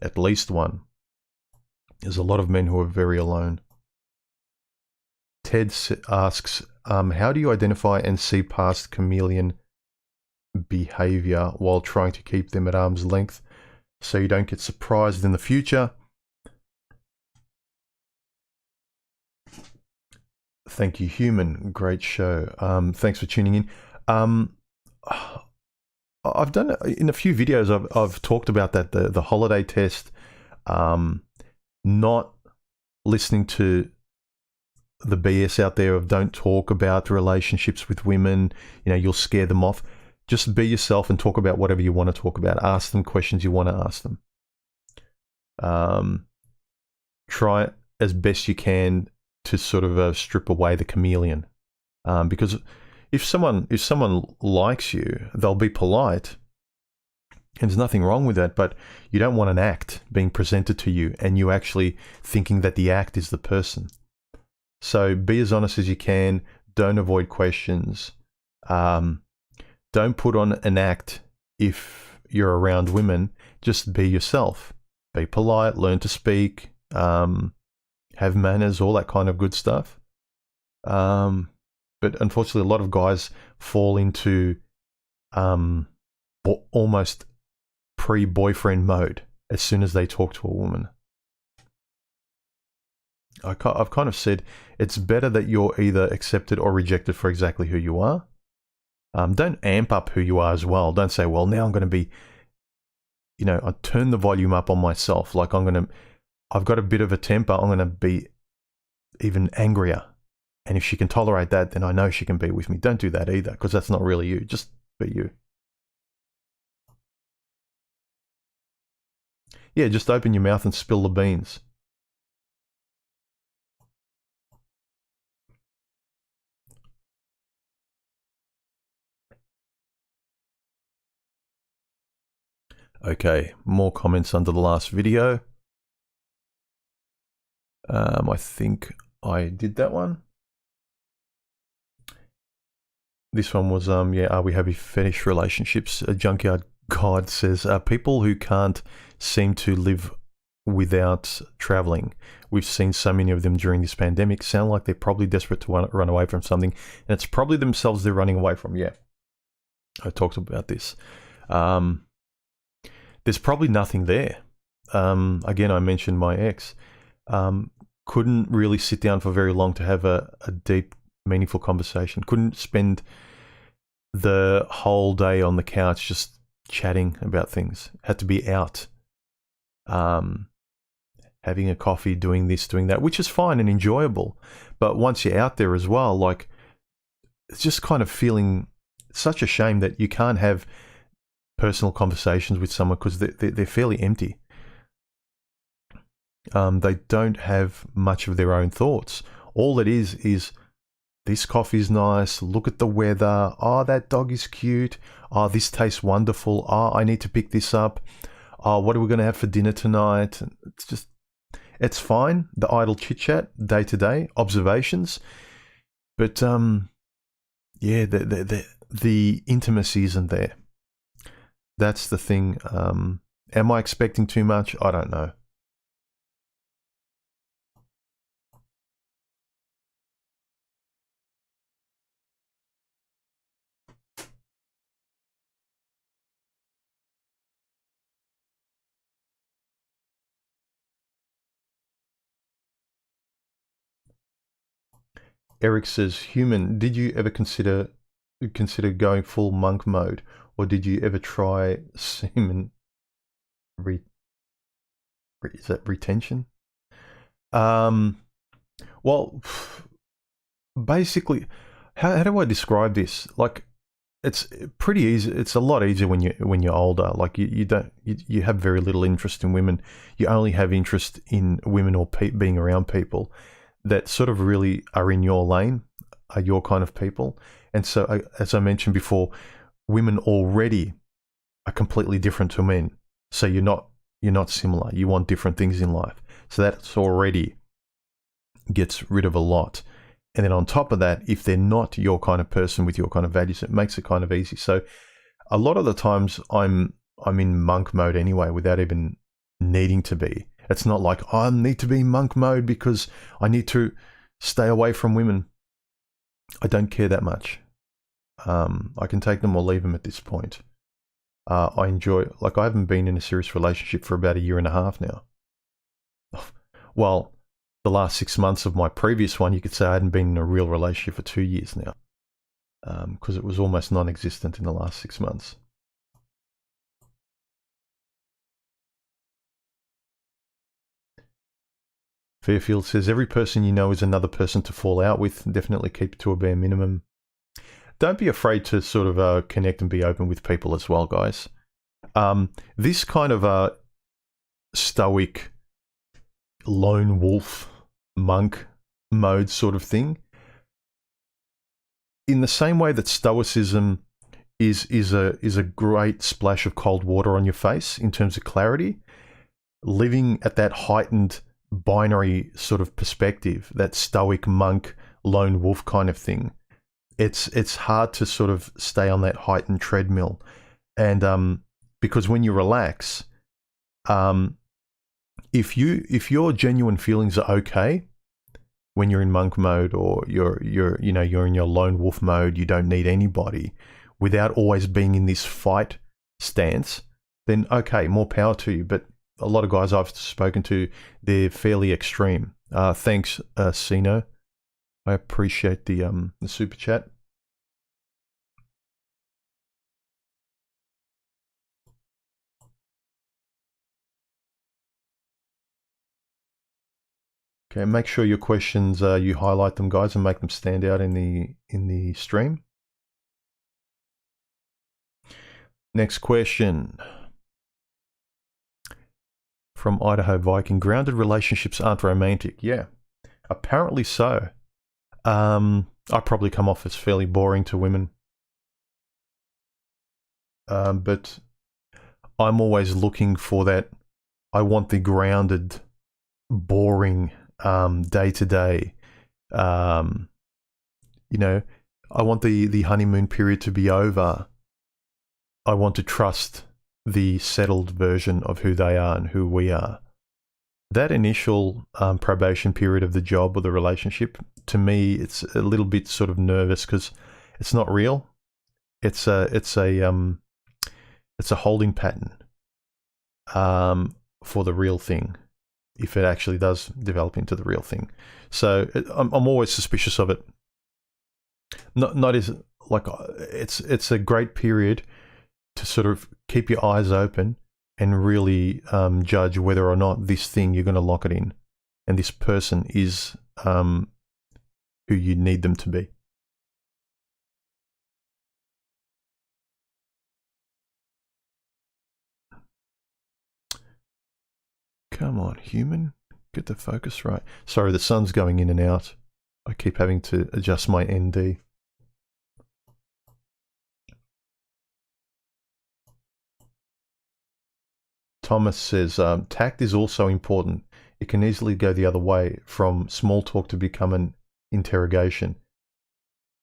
At least one. There's a lot of men who are very alone. Ted asks, how do you identify and see past chameleon behavior while trying to keep them at arm's length so you don't get surprised in the future? Thank you, Human. Great show. Thanks for tuning in. I've done in a few videos. I've talked about that the holiday test, not listening to the BS out there of don't talk about relationships with women, you'll scare them off. Just be yourself and talk about whatever you want to talk about. Ask them questions you want to ask them. Try as best you can to sort of strip away the chameleon. Because if someone likes you, they'll be polite. And there's nothing wrong with that, but you don't want an act being presented to you and you actually thinking that the act is the person. So be as honest as you can. Don't avoid questions. Don't put on an act if you're around women. Just be yourself. Be polite, learn to speak, have manners, all that kind of good stuff. But unfortunately, a lot of guys fall into almost pre-boyfriend mode as soon as they talk to a woman. I've kind of said it's better that you're either accepted or rejected for exactly who you are. Don't amp up who you are as well. Don't say, well, now I'm going to be, I turn the volume up on myself. Like I've got a bit of a temper. I'm going to be even angrier. And if she can tolerate that, then I know she can be with me. Don't do that either, because that's not really you. Just be you. Yeah, just open your mouth and spill the beans. Okay, more comments under the last video. I think I did that one. This one was, are we having fetish relationships? A Junkyard God says, people who can't seem to live without traveling. We've seen so many of them during this pandemic. Sound like they're probably desperate to run away from something. And it's probably themselves they're running away from. Yeah, I talked about this. There's probably nothing there. Again, I mentioned my ex. Couldn't really sit down for very long to have a deep, meaningful conversation. Couldn't spend the whole day on the couch just chatting about things. Had to be out, having a coffee, doing this, doing that, which is fine and enjoyable. But once you're out there as well, like, it's just kind of feeling such a shame that you can't have personal conversations with someone because they're fairly empty. They don't have much of their own thoughts. All it is this coffee's nice, look at the weather, oh, that dog is cute, oh, this tastes wonderful, oh, I need to pick this up, oh, what are we going to have for dinner tonight? It's fine, the idle chit-chat, day-to-day, observations, but yeah, the intimacy isn't there. That's the thing. Am I expecting too much? I don't know. Eric says, human, did you ever consider going full monk mode, or did you ever try semen is that retention? Well, basically, how do I describe this? Like, it's pretty easy. It's a lot easier when you're older. Like you have very little interest in women. You only have interest in women or being around people that sort of really are in your lane, are your kind of people. And so, as I mentioned before, women already are completely different to men. So you're not similar. You want different things in life. So that's already gets rid of a lot. And then on top of that, if they're not your kind of person with your kind of values, it makes it kind of easy. So a lot of the times I'm in monk mode anyway, without even needing to be. It's not like, oh, I need to be in monk mode because I need to stay away from women. I don't care that much. I can take them or leave them at this point. I enjoy, like, I haven't been in a serious relationship for about 1.5 years now. Well, the last 6 months of my previous one, you could say I hadn't been in a real relationship for 2 years now, because it was almost non-existent in the last 6 months. Fairfield says, every person you know is another person to fall out with. Definitely keep it to a bare minimum. Don't be afraid to sort of connect and be open with people as well, guys. This kind of stoic, lone wolf, monk mode sort of thing, in the same way that stoicism is a great splash of cold water on your face in terms of clarity, living at that heightened binary sort of perspective, that stoic monk, lone wolf kind of thing, it's hard to sort of stay on that heightened treadmill. And because when you relax, if your genuine feelings are okay when you're in monk mode, or you're in your lone wolf mode, you don't need anybody, without always being in this fight stance, then okay, more power to you. But a lot of guys I've spoken to, they're fairly extreme. Thanks, Sino. I appreciate the super chat. Okay, make sure your questions, you highlight them, guys, and make them stand out in the stream. Next question from Idaho Viking. Grounded relationships aren't romantic. Yeah, apparently so. I probably come off as fairly boring to women, but I'm always looking for that. I want the grounded, boring, day to day. I want the honeymoon period to be over. I want to trust the settled version of who they are and who we are. That initial probation period of the job or the relationship, to me, it's a little bit sort of nervous because it's not real. It's a holding pattern for the real thing, if it actually does develop into the real thing. So I'm always suspicious of it. Not as like it's a great period to sort of keep your eyes open and really judge whether or not this thing you're going to lock it in, and this person is who you need them to be. Come on, human. Get the focus right. Sorry, the sun's going in and out. I keep having to adjust my ND. Thomas says, tact is also important. It can easily go the other way, from small talk to become an interrogation.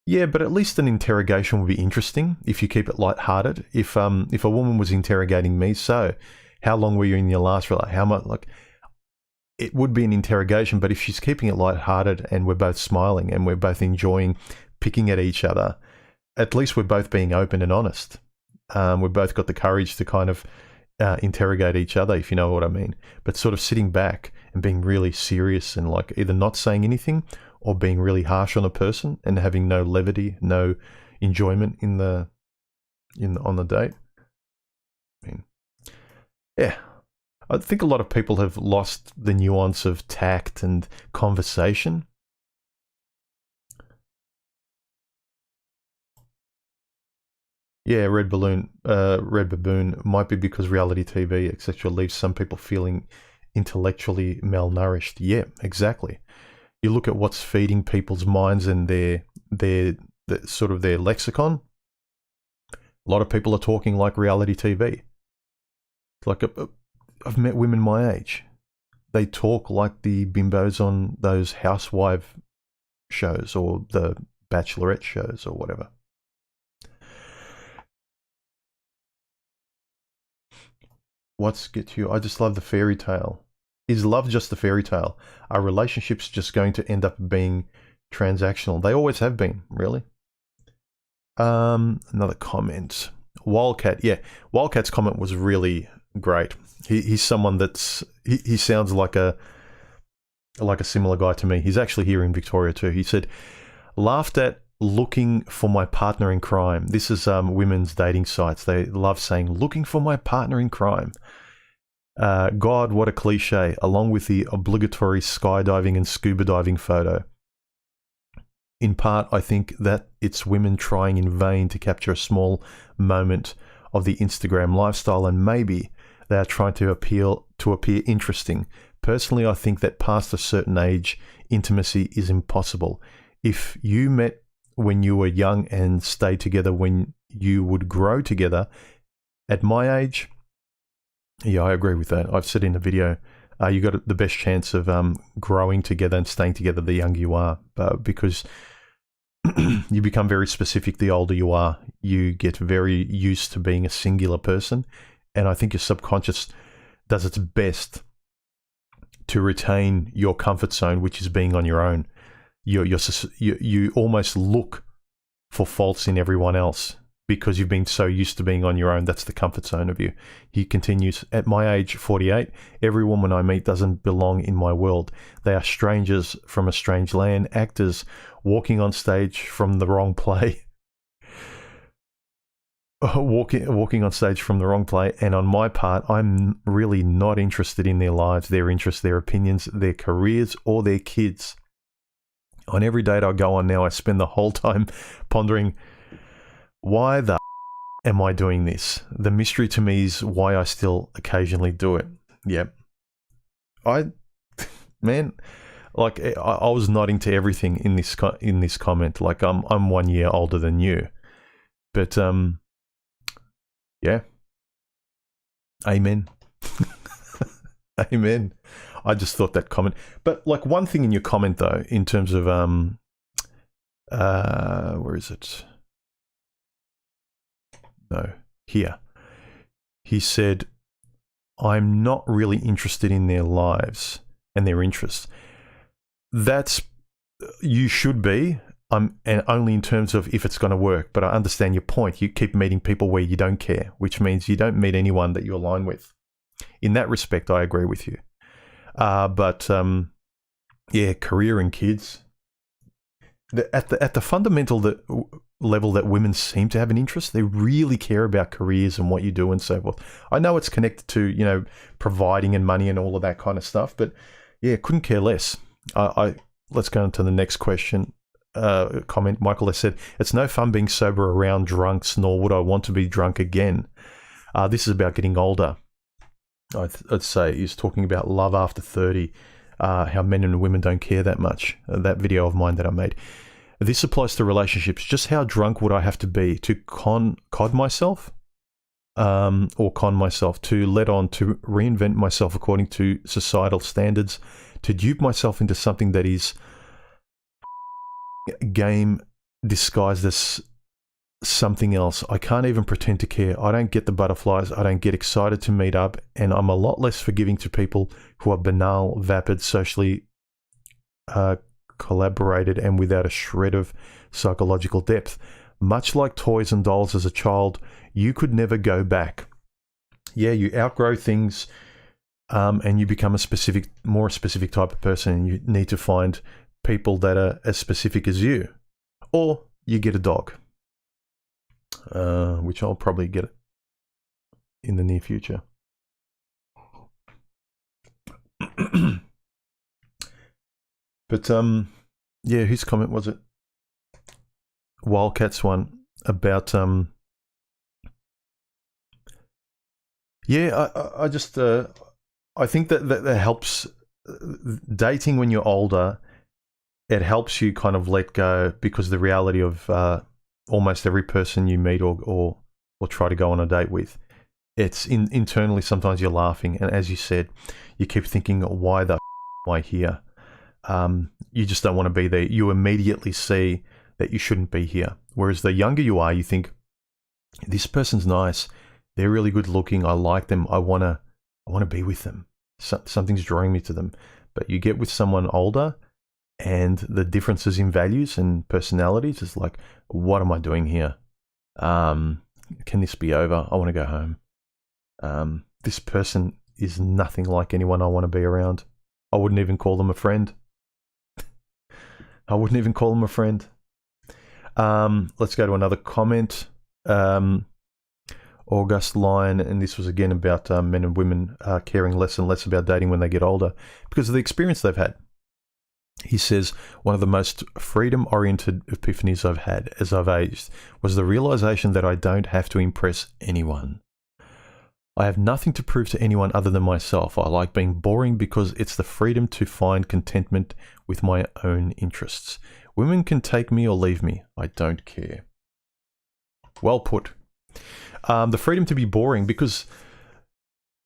Yeah, but at least an interrogation would be interesting if you keep it lighthearted. If a woman was interrogating me, so how long were you in your last relationship? How much? Like, it would be an interrogation. But if she's keeping it lighthearted and we're both smiling and we're both enjoying picking at each other, at least we're both being open and honest. We've both got the courage to kind of interrogate each other, if you know what I mean. But sort of sitting back and being really serious and like either not saying anything or being really harsh on a person and having no levity, no enjoyment on the date. I mean, yeah, I think a lot of people have lost the nuance of tact and conversation. Yeah, Red Baboon might be because reality TV, etc., leaves some people feeling intellectually malnourished. Yeah, exactly. You look at what's feeding people's minds and their sort of their lexicon. A lot of people are talking like reality TV. Like I've met women my age. They talk like the bimbos on those housewife shows or the bachelorette shows or whatever. What's get you? I just love the fairy tale. Is love just a fairy tale? Are relationships just going to end up being transactional? They always have been, really. Another comment. Wildcat, yeah. Wildcat's comment was really great. He's someone that's he sounds like a similar guy to me. He's actually here in Victoria too. He said, laughed at looking for my partner in crime. This is women's dating sites. They love saying looking for my partner in crime. God, what a cliche, along with the obligatory skydiving and scuba diving photo. In part, I think that it's women trying in vain to capture a small moment of the Instagram lifestyle, and maybe they are trying to appear interesting. Personally, I think that past a certain age, intimacy is impossible. If you met when you were young and stayed together when you would grow together, at my age, yeah, I agree with that. I've said in a video, you got the best chance of growing together and staying together the younger you are, because you become very specific the older you are. You get very used to being a singular person, and I think your subconscious does its best to retain your comfort zone, which is being on your own. You almost look for faults in everyone else because you've been so used to being on your own. That's the comfort zone of you. He continues, at my age, 48, every woman I meet doesn't belong in my world. They are strangers from a strange land, actors walking on stage from the wrong play. Walking on stage from the wrong play, and on my part, I'm really not interested in their lives, their interests, their opinions, their careers, or their kids. On every date I go on now, I spend the whole time pondering, why the am I doing this? The mystery to me is why I still occasionally do it. Yep. Man, like I was nodding to everything in this comment. Like I'm 1 year older than you, but yeah. Amen. Amen. I just thought that comment. But like one thing in your comment though, in terms of where is it? No, here. He said, I'm not really interested in their lives and their interests. That's, you should be, and only in terms of if it's going to work. But I understand your point. You keep meeting people where you don't care, which means you don't meet anyone that you align with. In that respect, I agree with you. But yeah, career and kids. At the fundamental level that women seem to have an interest, they really care about careers and what you do and so forth. I know it's connected to, you know, providing and money and all of that kind of stuff, but yeah, couldn't care less. Let's go on to the next question. Comment. Michael has said, it's no fun being sober around drunks, nor would I want to be drunk again. This is about getting older. I'd say he's talking about love after 30, how men and women don't care that much. That video of mine that I made. This applies to relationships. Just how drunk would I have to be to cod myself? Or con myself, to let on, to reinvent myself according to societal standards, to dupe myself into something that is game disguised as something else. I can't even pretend to care. I don't get the butterflies. I don't get excited to meet up, and I'm a lot less forgiving to people who are banal, vapid, socially collaborated, and without a shred of psychological depth. Much like toys and dolls as a child, you could never go back. Yeah, you outgrow things, and you become a more specific type of person, and you need to find people that are as specific as you. Or you get a dog, which I'll probably get in the near future. But yeah, whose comment was it? Wildcats one about yeah, I just I think that helps. Dating when you're older, it helps you kind of let go, because the reality of almost every person you meet or try to go on a date with, it's internally sometimes you're laughing, and as you said, you keep thinking, why the am I here? You just don't want to be there. You immediately see that you shouldn't be here. Whereas the younger you are, you think, this person's nice, they're really good looking, I like them, I want to be with them. Something's drawing me to them. But you get with someone older, and the differences in values and personalities is like, what am I doing here? Can this be over? I want to go home. This person is nothing like anyone I want to be around. I wouldn't even call them a friend. I wouldn't even call them a friend. Let's go to another comment. August line, and this was again about men and women caring less and less about dating when they get older because of the experience they've had. He says, one of the most freedom-oriented epiphanies I've had as I've aged was the realization that I don't have to impress anyone. I have nothing to prove to anyone other than myself. I like being boring because it's the freedom to find contentment with my own interests. Women can take me or leave me. I don't care. Well put. The freedom to be boring, because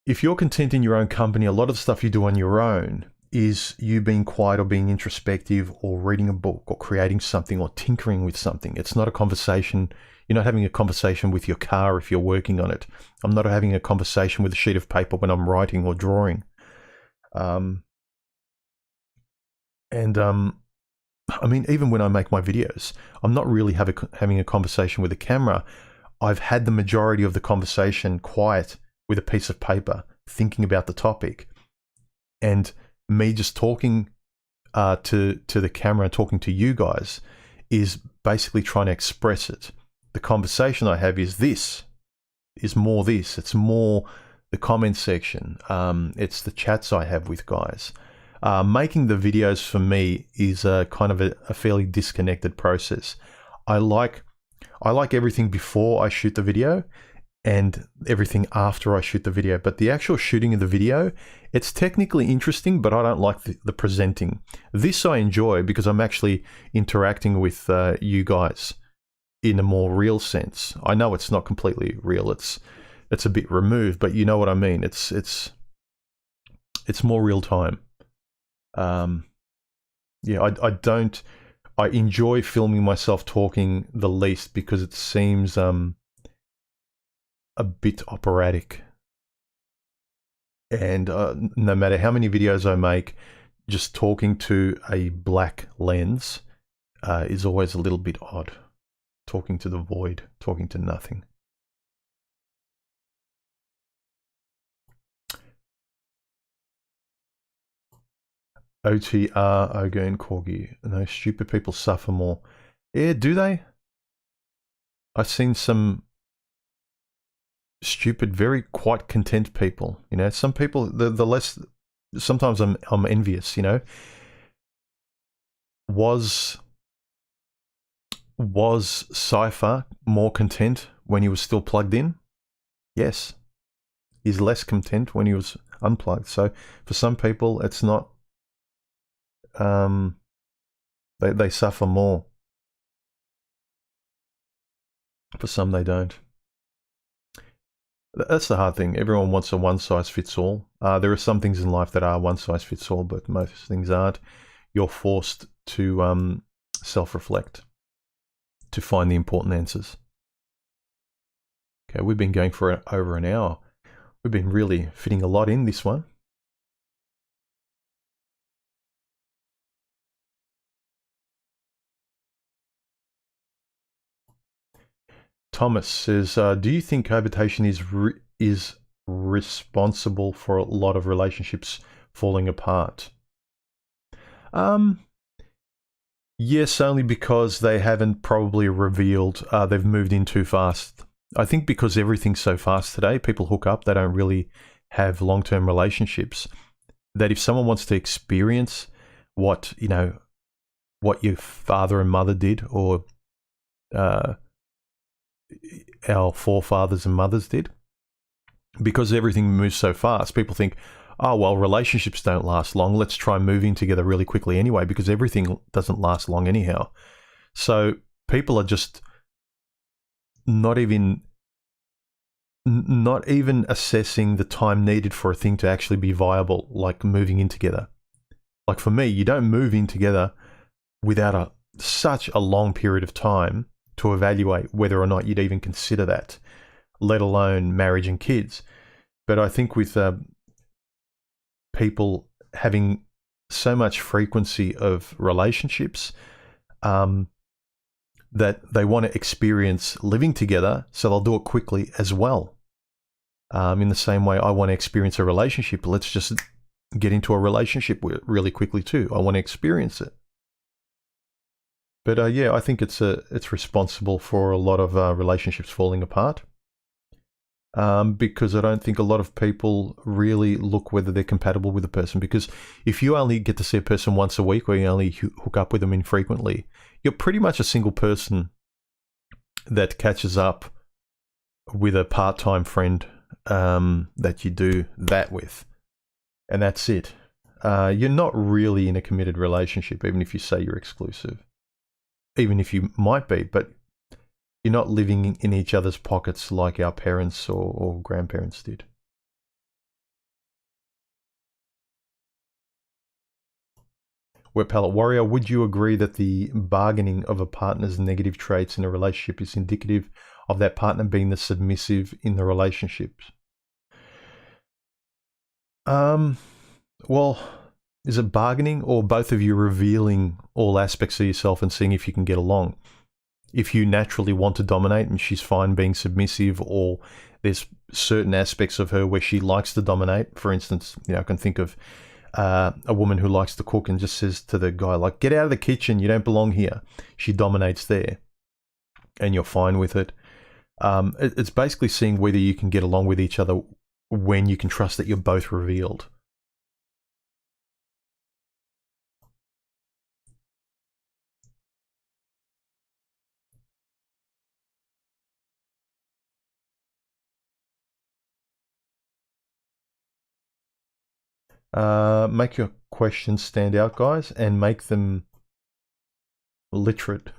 if you're content in your own company, a lot of the stuff you do on your own is you being quiet or being introspective or reading a book or creating something or tinkering with something. It's not a conversation. You're not having a conversation with your car if you're working on it. I'm not having a conversation with a sheet of paper when I'm writing or drawing. I mean, even when I make my videos, I'm not really having a conversation with a camera. I've had the majority of the conversation quiet with a piece of paper, thinking about the topic. And me just talking to the camera, talking to you guys, is basically trying to express it. The conversation I have is this, is more this. It's more the comment section. It's the chats I have with guys. Making the videos for me is kind of a fairly disconnected process. I like everything before I shoot the video and everything after I shoot the video. But the actual shooting of the video, it's technically interesting, but I don't like the presenting. This I enjoy because I'm actually interacting with you guys in a more real sense. I know it's not completely real. It's a bit removed, but you know what I mean. It's more real time. Yeah, I enjoy filming myself talking the least because it seems a bit operatic. And no matter how many videos I make, just talking to a black lens is always a little bit odd. Talking to the void, talking to nothing. OTR, Ogre and Corgi. No, stupid people suffer more. Yeah, do they? I've seen some stupid, very quite content people. You know, some people, the less, sometimes I'm envious, you know. Was Cypher more content when he was still plugged in? Yes. He's less content when he was unplugged. So for some people, it's not, they suffer more. For some, they don't. That's the hard thing. Everyone wants a one-size-fits-all. There are some things in life that are one-size-fits-all, but most things aren't. You're forced to self-reflect to find the important answers. Okay, we've been going for over an hour. We've been really fitting a lot in this one. Thomas says, do you think cohabitation is responsible for a lot of relationships falling apart? Yes, only because they haven't probably revealed they've moved in too fast. I think because everything's so fast today, people hook up, they don't really have long-term relationships. That if someone wants to experience what, you know, what your father and mother did, or our forefathers and mothers did, because everything moves so fast, people think, oh, well, relationships don't last long. Let's try moving together really quickly anyway, because everything doesn't last long anyhow. So people are just not even assessing the time needed for a thing to actually be viable, like moving in together. Like for me, you don't move in together without such a long period of time to evaluate whether or not you'd even consider that, let alone marriage and kids. But I think with people having so much frequency of relationships, that they want to experience living together, so they'll do it quickly as well. In the same way, I want to experience a relationship. Let's just get into a relationship really quickly too. I want to experience it. But yeah, I think it's responsible for a lot of relationships falling apart. because I don't think a lot of people really look whether they're compatible with a person. Because if you only get to see a person once a week, or you only hook up with them infrequently, you're pretty much a single person that catches up with a part-time friend that you do that with, and that's it. You're not really in a committed relationship, even if you say you're exclusive. Even if you might be, but you're not living in each other's pockets like our parents or grandparents did. Wet Palette Warrior, would you agree that the bargaining of a partner's negative traits in a relationship is indicative of that partner being the submissive in the relationship? Well, is it bargaining, or both of you revealing all aspects of yourself and seeing if you can get along? If you naturally want to dominate and she's fine being submissive, or there's certain aspects of her where she likes to dominate. For instance, I can think of a woman who likes to cook and just says to the guy, like, get out of the kitchen, you don't belong here. She dominates there, and you're fine with it. It's basically seeing whether you can get along with each other when you can trust that you're both revealed. Make your questions stand out, guys, and make them literate.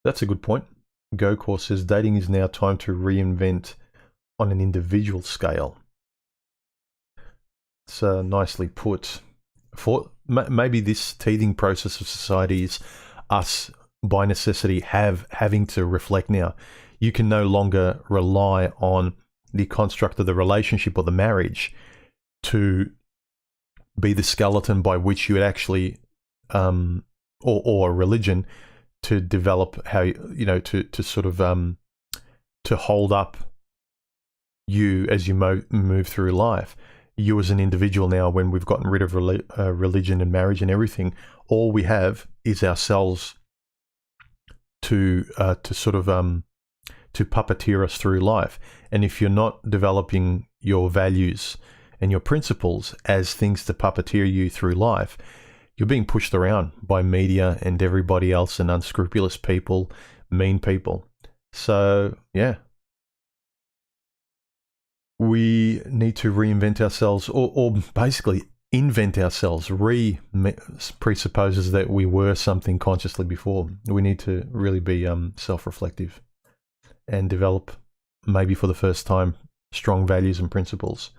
That's a good point. GoCore says dating is now time to reinvent on an individual scale. It's nicely put. For maybe this teething process of society is us by necessity having to reflect now. You can no longer rely on the construct of the relationship or the marriage to be the skeleton by which you would actually, or a religion, to develop how, to sort of, to hold up you as you move through life. You as an individual now, when we've gotten rid of religion and marriage and everything, all we have is ourselves to sort of to puppeteer us through life. And if you're not developing your values and your principles as things to puppeteer you through life, you're being pushed around by media and everybody else, and unscrupulous people, mean people. So yeah, we need to reinvent ourselves, or basically invent ourselves. Presupposes that we were something consciously before. We need to really be self-reflective and develop, maybe for the first time, strong values and principles.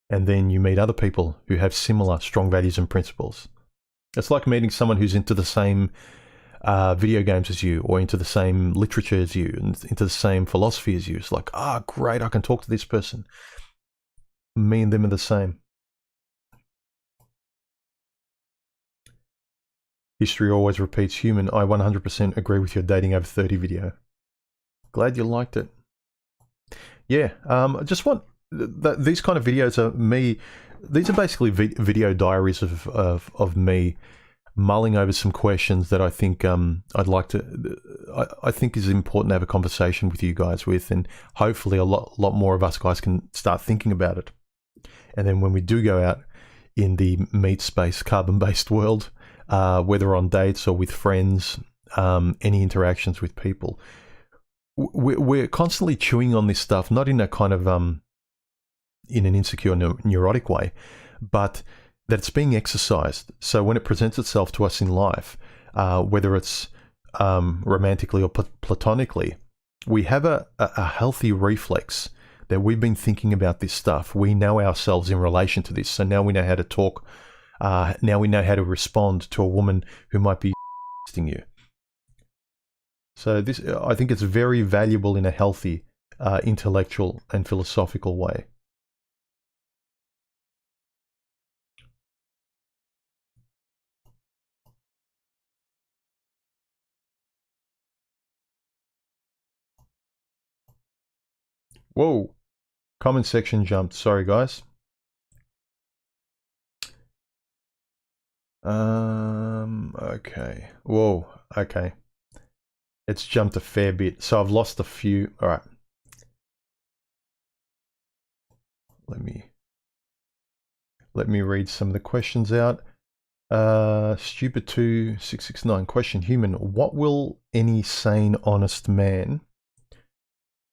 And then you meet other people who have similar strong values and principles. It's like meeting someone who's into the same video games as you, or into the same literature as you, and into the same philosophy as you. It's like, great, I can talk to this person. Me and them are the same. History always repeats human. I 100% agree with your dating over 30 video. Glad you liked it. Yeah, I just want these kind of videos are me. These are basically video diaries of me mulling over some questions that I think I'd like to. I think is important to have a conversation with you guys with, and hopefully a lot more of us guys can start thinking about it. And then when we do go out in the meat space, carbon-based world, whether on dates or with friends, any interactions with people, we're constantly chewing on this stuff, not in a kind of in an insecure, neurotic way, but that it's being exercised. So when it presents itself to us in life, whether it's romantically or platonically, we have a healthy reflex that we've been thinking about this stuff. We know ourselves in relation to this. So now we know how to talk. Now we know how to respond to a woman who might be you. So this, I think it's very valuable in a healthy, intellectual and philosophical way. Whoa, comment section jumped. Sorry, guys. Okay. Whoa. Okay. It's jumped a fair bit. So I've lost a few. All right. Let me read some of the questions out. Stupid2669 question: Human, what will any sane, honest man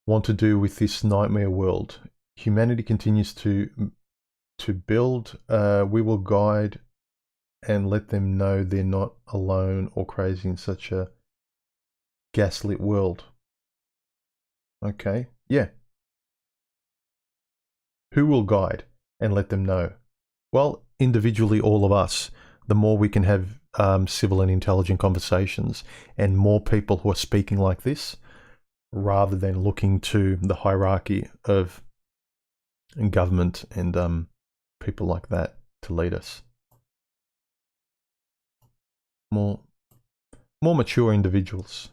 want to do with this nightmare world? Humanity continues to build. We will guide and let them know they're not alone or crazy in such a gaslit world. Okay, yeah. Who will guide and let them know? Well, individually, all of us. The more we can have civil and intelligent conversations, and more people who are speaking like this, rather than looking to the hierarchy of government and people like that to lead us. More mature individuals.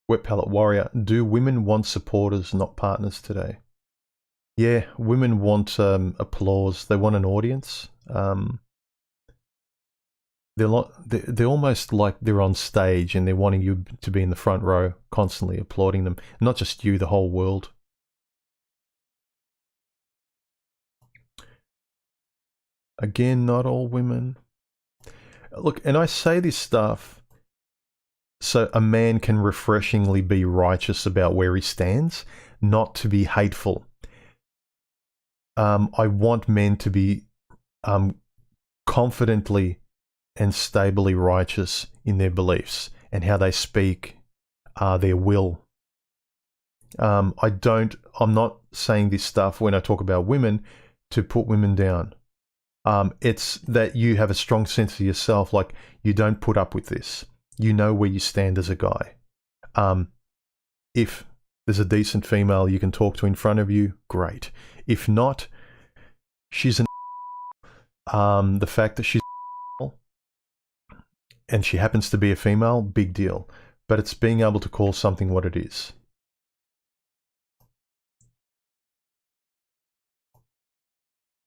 Wet Palette Warrior: do women want supporters, not partners today? Yeah, women want applause. They want an audience. They're almost like they're on stage and they're wanting you to be in the front row, constantly applauding them. Not just you, the whole world. Again, not all women. Look, and I say this stuff so a man can refreshingly be righteous about where he stands, not to be hateful. I want men to be confidently and stably righteous in their beliefs and how they speak, their will. I'm not saying this stuff when I talk about women to put women down. It's that you have a strong sense of yourself, like you don't put up with this. You know where you stand as a guy. If there's a decent female you can talk to in front of you, great. If not, she's an the fact that she's and she happens to be a female, big deal. But it's being able to call something what it is.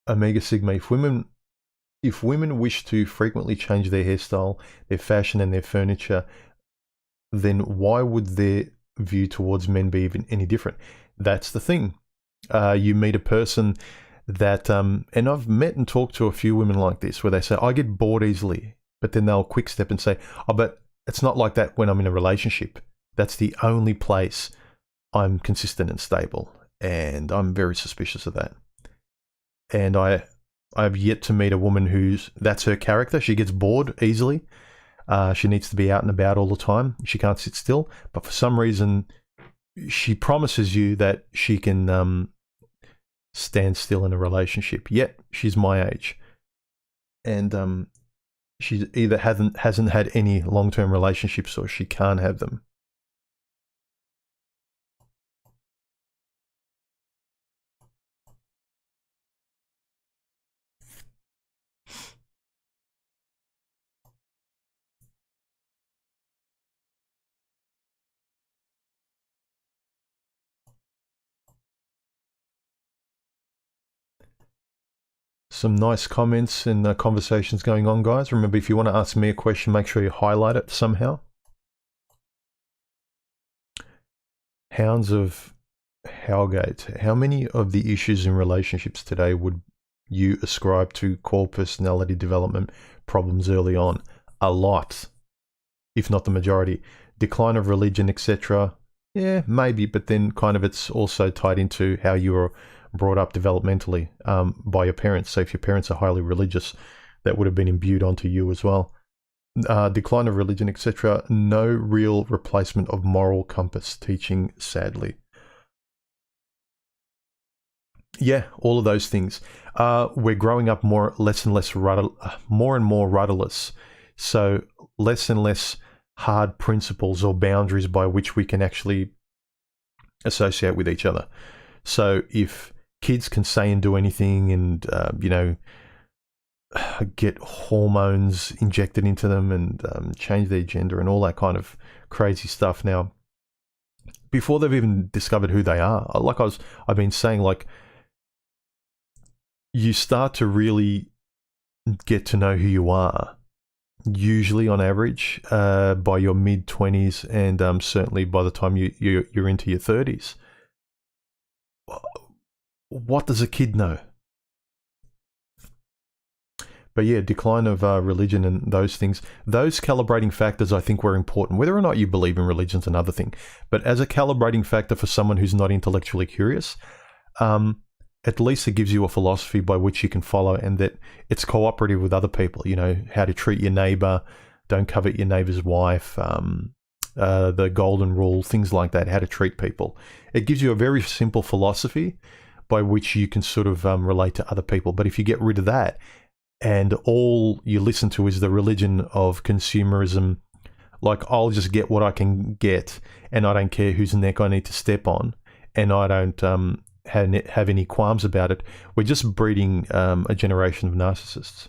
Omega Sigma: if women wish to frequently change their hairstyle, their fashion and their furniture, then why would their view towards men be even any different? That's the thing. You meet a person that, and I've met and talked to a few women like this, where they say, I get bored easily, but then they'll quick step and say, oh, but it's not like that when I'm in a relationship. That's the only place I'm consistent and stable, and I'm very suspicious of that. And I've yet to meet a woman that's her character. She gets bored easily. She needs to be out and about all the time. She can't sit still. But for some reason, she promises you that she can stand still in a relationship. Yet she's my age, and she either hasn't had any long-term relationships or she can't have them. Some nice comments and conversations going on, guys. Remember, if you want to ask me a question, make sure you highlight it somehow. Hounds of Howgate: how many of the issues in relationships today would you ascribe to core personality development problems early on? A lot, if not the majority. Decline of religion, etc. Yeah, maybe, but then kind of it's also tied into how you were brought up developmentally by your parents. So if your parents are highly religious, that would have been imbued onto you as well. Decline of religion, etc. No real replacement of moral compass teaching, sadly. Yeah, all of those things. We're growing up more and more rudderless. So less and less hard principles or boundaries by which we can actually associate with each other. So if kids can say and do anything and, get hormones injected into them and change their gender and all that kind of crazy stuff now, before they've even discovered who they are. Like I've been saying, like, you start to really get to know who you are, usually on average, by your mid-20s, and certainly by the time you're into your 30s. What does a kid know? But yeah, decline of religion and those things, those calibrating factors I think were important. Whether or not you believe in religion's another thing. But as a calibrating factor for someone who's not intellectually curious, at least it gives you a philosophy by which you can follow, and that it's cooperative with other people. You know, how to treat your neighbor, don't covet your neighbor's wife, the golden rule, things like that, how to treat people. It gives you a very simple philosophy by which you can sort of relate to other people. But if you get rid of that, and all you listen to is the religion of consumerism, like, I'll just get what I can get, and I don't care whose neck I need to step on, and I don't have any qualms about it, we're just breeding a generation of narcissists.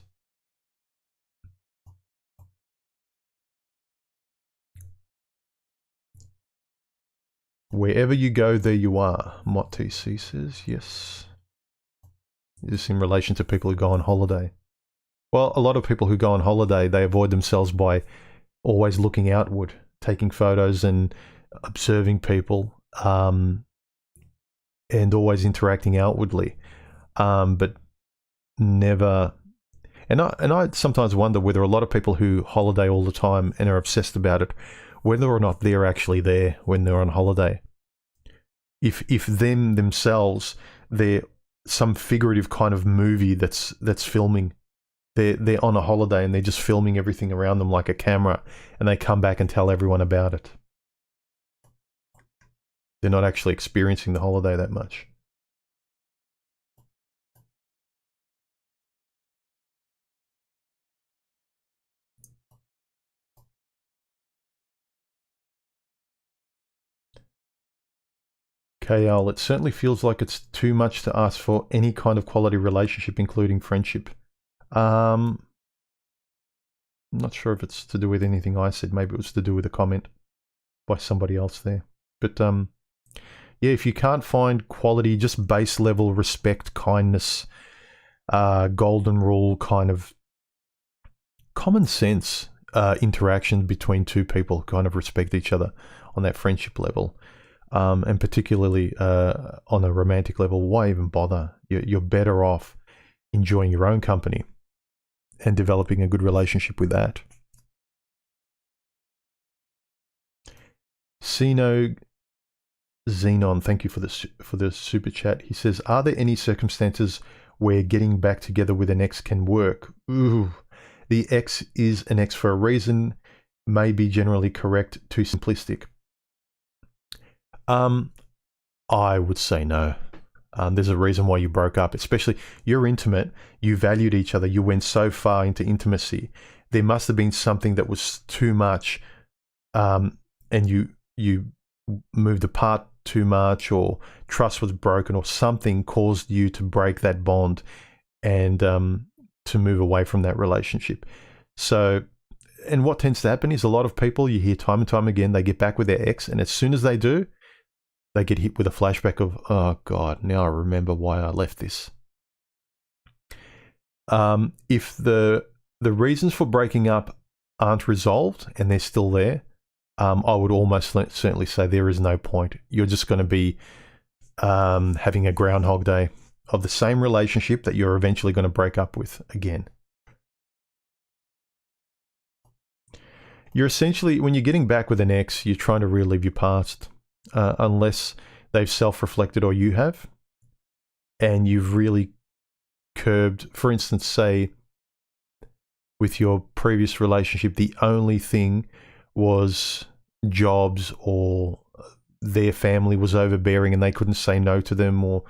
Wherever you go, there you are, MotTC says. Yes. Is this in relation to people who go on holiday? Well, a lot of people who go on holiday, they avoid themselves by always looking outward, taking photos and observing people, and always interacting outwardly, but never. And I sometimes wonder whether a lot of people who holiday all the time and are obsessed about it, whether or not they're actually there when they're on holiday. If themselves, they're some figurative kind of movie that's filming. They're on a holiday and they're just filming everything around them like a camera, and they come back and tell everyone about it. They're not actually experiencing the holiday that much. KL, it certainly feels like it's too much to ask for any kind of quality relationship, including friendship. I'm not sure if it's to do with anything I said. Maybe it was to do with a comment by somebody else there. But yeah, if you can't find quality, just base level respect, kindness, golden rule, kind of common sense interaction between two people, kind of respect each other on that friendship level, and particularly on a romantic level, why even bother? You're better off enjoying your own company and developing a good relationship with that. Xeno Xenon, thank you for the super chat. He says, are there any circumstances where getting back together with an ex can work? Ooh, the ex is an ex for a reason, may be generally correct, too simplistic. I would say no. There's a reason why you broke up, especially you're intimate, you valued each other, you went so far into intimacy. There must have been something that was too much, and you moved apart too much, or trust was broken, or something caused you to break that bond and to move away from that relationship. So, and what tends to happen is a lot of people, you hear time and time again, they get back with their ex, and as soon as they do, they get hit with a flashback of, oh God, now I remember why I left this. If the reasons for breaking up aren't resolved and they're still there, I would almost certainly say there is no point. You're just going to be having a Groundhog Day of the same relationship that you're eventually going to break up with again. You're essentially, when you're getting back with an ex, you're trying to relive your past. Unless they've self-reflected or you have, and you've really curbed, for instance, say with your previous relationship, the only thing was jobs, or their family was overbearing and they couldn't say no to them, or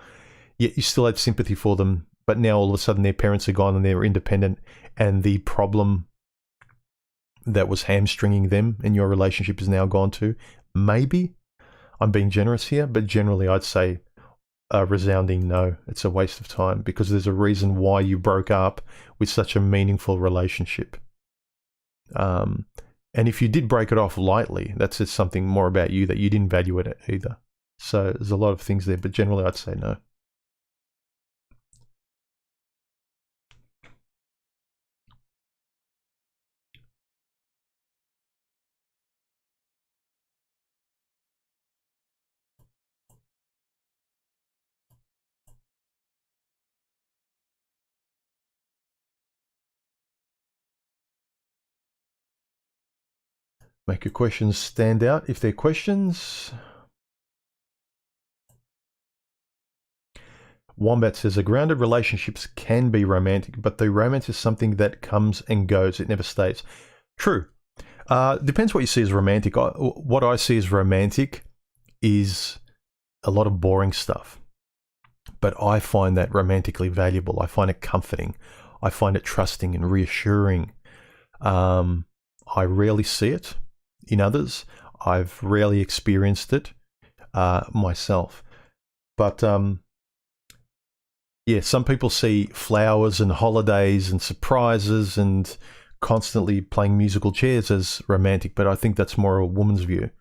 yet you still had sympathy for them, but now all of a sudden their parents are gone and they're independent, and the problem that was hamstringing them in your relationship is now gone too. Maybe I'm being generous here, but generally I'd say a resounding no. It's a waste of time, because there's a reason why you broke up with such a meaningful relationship. And if you did break it off lightly, that says something more about you, that you didn't value it either. So there's a lot of things there, but generally I'd say no. Make your questions stand out if they're questions. Wombat says, a grounded relationships can be romantic, but the romance is something that comes and goes. It never stays. True. Depends what you see as romantic. What I see as romantic is a lot of boring stuff. But I find that romantically valuable. I find it comforting. I find it trusting and reassuring. I rarely see it in others. I've rarely experienced it myself. But yeah, some people see flowers and holidays and surprises and constantly playing musical chairs as romantic, but I think that's more a woman's view.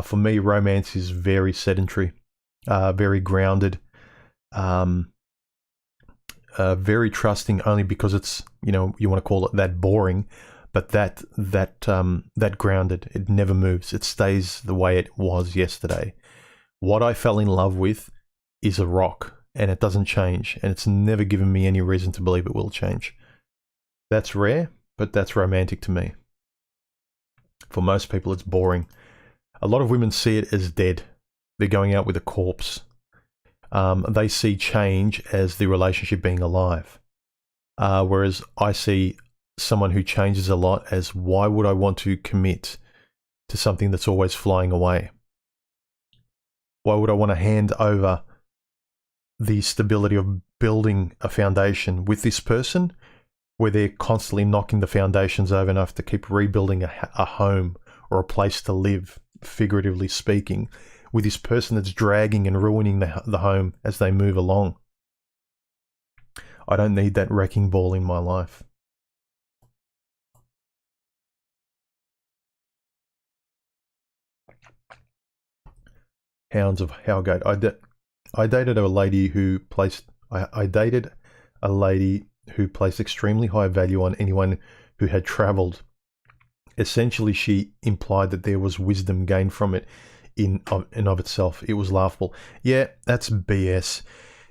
For me, romance is very sedentary, very grounded, very trusting, only because it's, you want to call it that boring, but that grounded. It never moves. It stays the way it was yesterday. What I fell in love with is a rock, and it doesn't change, and it's never given me any reason to believe it will change. That's rare, but that's romantic to me. For most people, it's boring. A lot of women see it as dead. They're going out with a corpse. They see change as the relationship being alive. Whereas I see someone who changes a lot as, why would I want to commit to something that's always flying away? Why would I want to hand over the stability of building a foundation with this person where they're constantly knocking the foundations over enough to keep rebuilding a home or a place to live, figuratively speaking, with this person that's dragging and ruining the home as they move along? I don't need that wrecking ball in my life. Hounds of Howgate. I dated a lady who placed extremely high value on anyone who had travelled. Essentially, she implied that there was wisdom gained from it in of itself. It was laughable. Yeah, that's BS.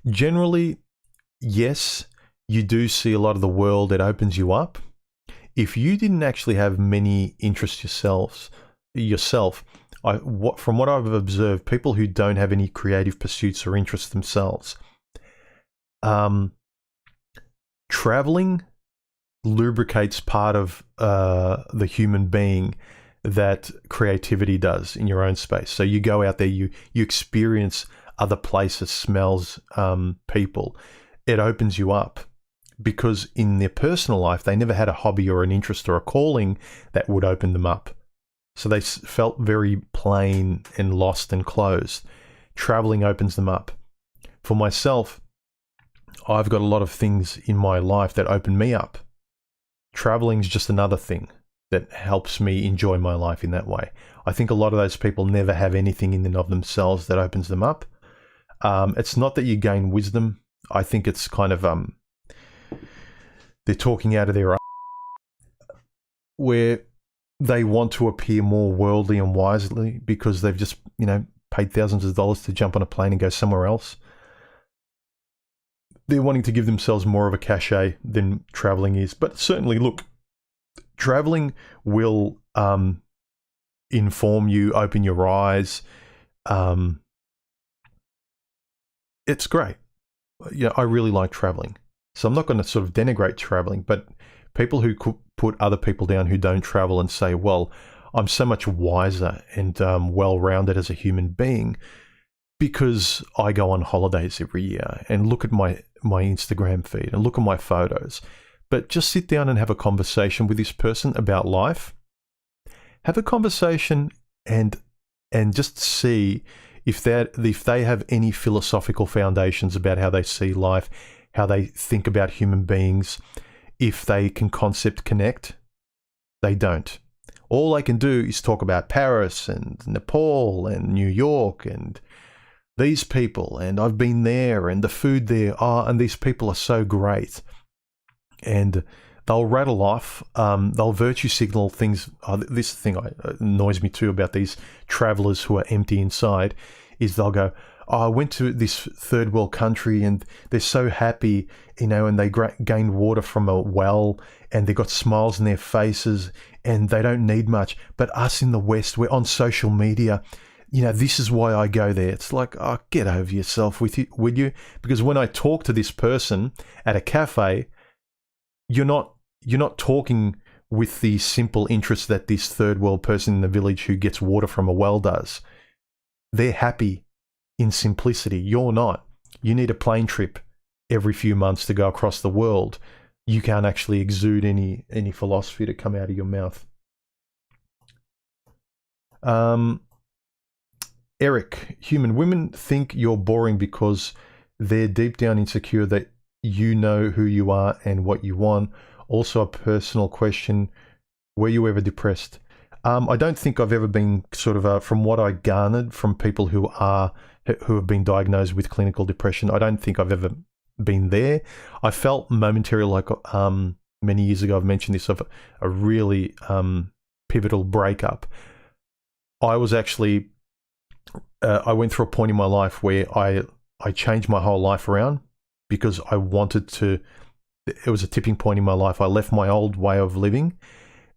Generally, yes, you do see a lot of the world. It opens you up. If you didn't actually have many interests yourself, from what I've observed, people who don't have any creative pursuits or interests themselves, traveling lubricates part of the human being that creativity does in your own space. So you go out there, you experience other places, smells, people. It opens you up, because in their personal life, they never had a hobby or an interest or a calling that would open them up. So they felt very plain and lost and closed. Traveling opens them up. For myself, I've got a lot of things in my life that open me up. Traveling's just another thing that helps me enjoy my life in that way. I think a lot of those people never have anything in and of themselves that opens them up. It's not that you gain wisdom. I think it's kind of they're talking out of their where they want to appear more worldly and wisely because they've just, paid thousands of dollars to jump on a plane and go somewhere else. They're wanting to give themselves more of a cachet than traveling is. But certainly, look, traveling will inform you, open your eyes. It's great. I really like traveling. So I'm not going to sort of denigrate traveling, but people who put other people down who don't travel and say, well, I'm so much wiser and well-rounded as a human being because I go on holidays every year and look at my Instagram feed and look at my photos. But just sit down and have a conversation with this person about life. Have a conversation and just see if they have any philosophical foundations about how they see life, how they think about human beings, if they can concept connect. They don't. All they can do is talk about Paris and Nepal and New York and these people, and I've been there, and the food there, and these people are so great. And they'll rattle off, they'll virtue signal things. This thing annoys me too about these travelers who are empty inside, is they'll go, I went to this third world country and they're so happy, and they gained water from a well and they've got smiles in their faces and they don't need much. But us in the West, we're on social media. This is why I go there. It's like, get over yourself would you? Because when I talk to this person at a cafe, you're not talking with the simple interest that this third world person in the village who gets water from a well does. They're happy in simplicity. You're not. You need a plane trip every few months to go across the world. You can't actually exude any philosophy to come out of your mouth. Eric, human women think you're boring because they're deep down insecure that you know who you are and what you want. Also, a personal question: were you ever depressed? I don't think I've ever been sort of from what I garnered from people who have been diagnosed with clinical depression. I don't think I've ever been there. I felt momentarily like many years ago, I've mentioned this, of a really pivotal breakup. I was actually I went through a point in my life where I changed my whole life around because I wanted to. It was a tipping point in my life. I left my old way of living,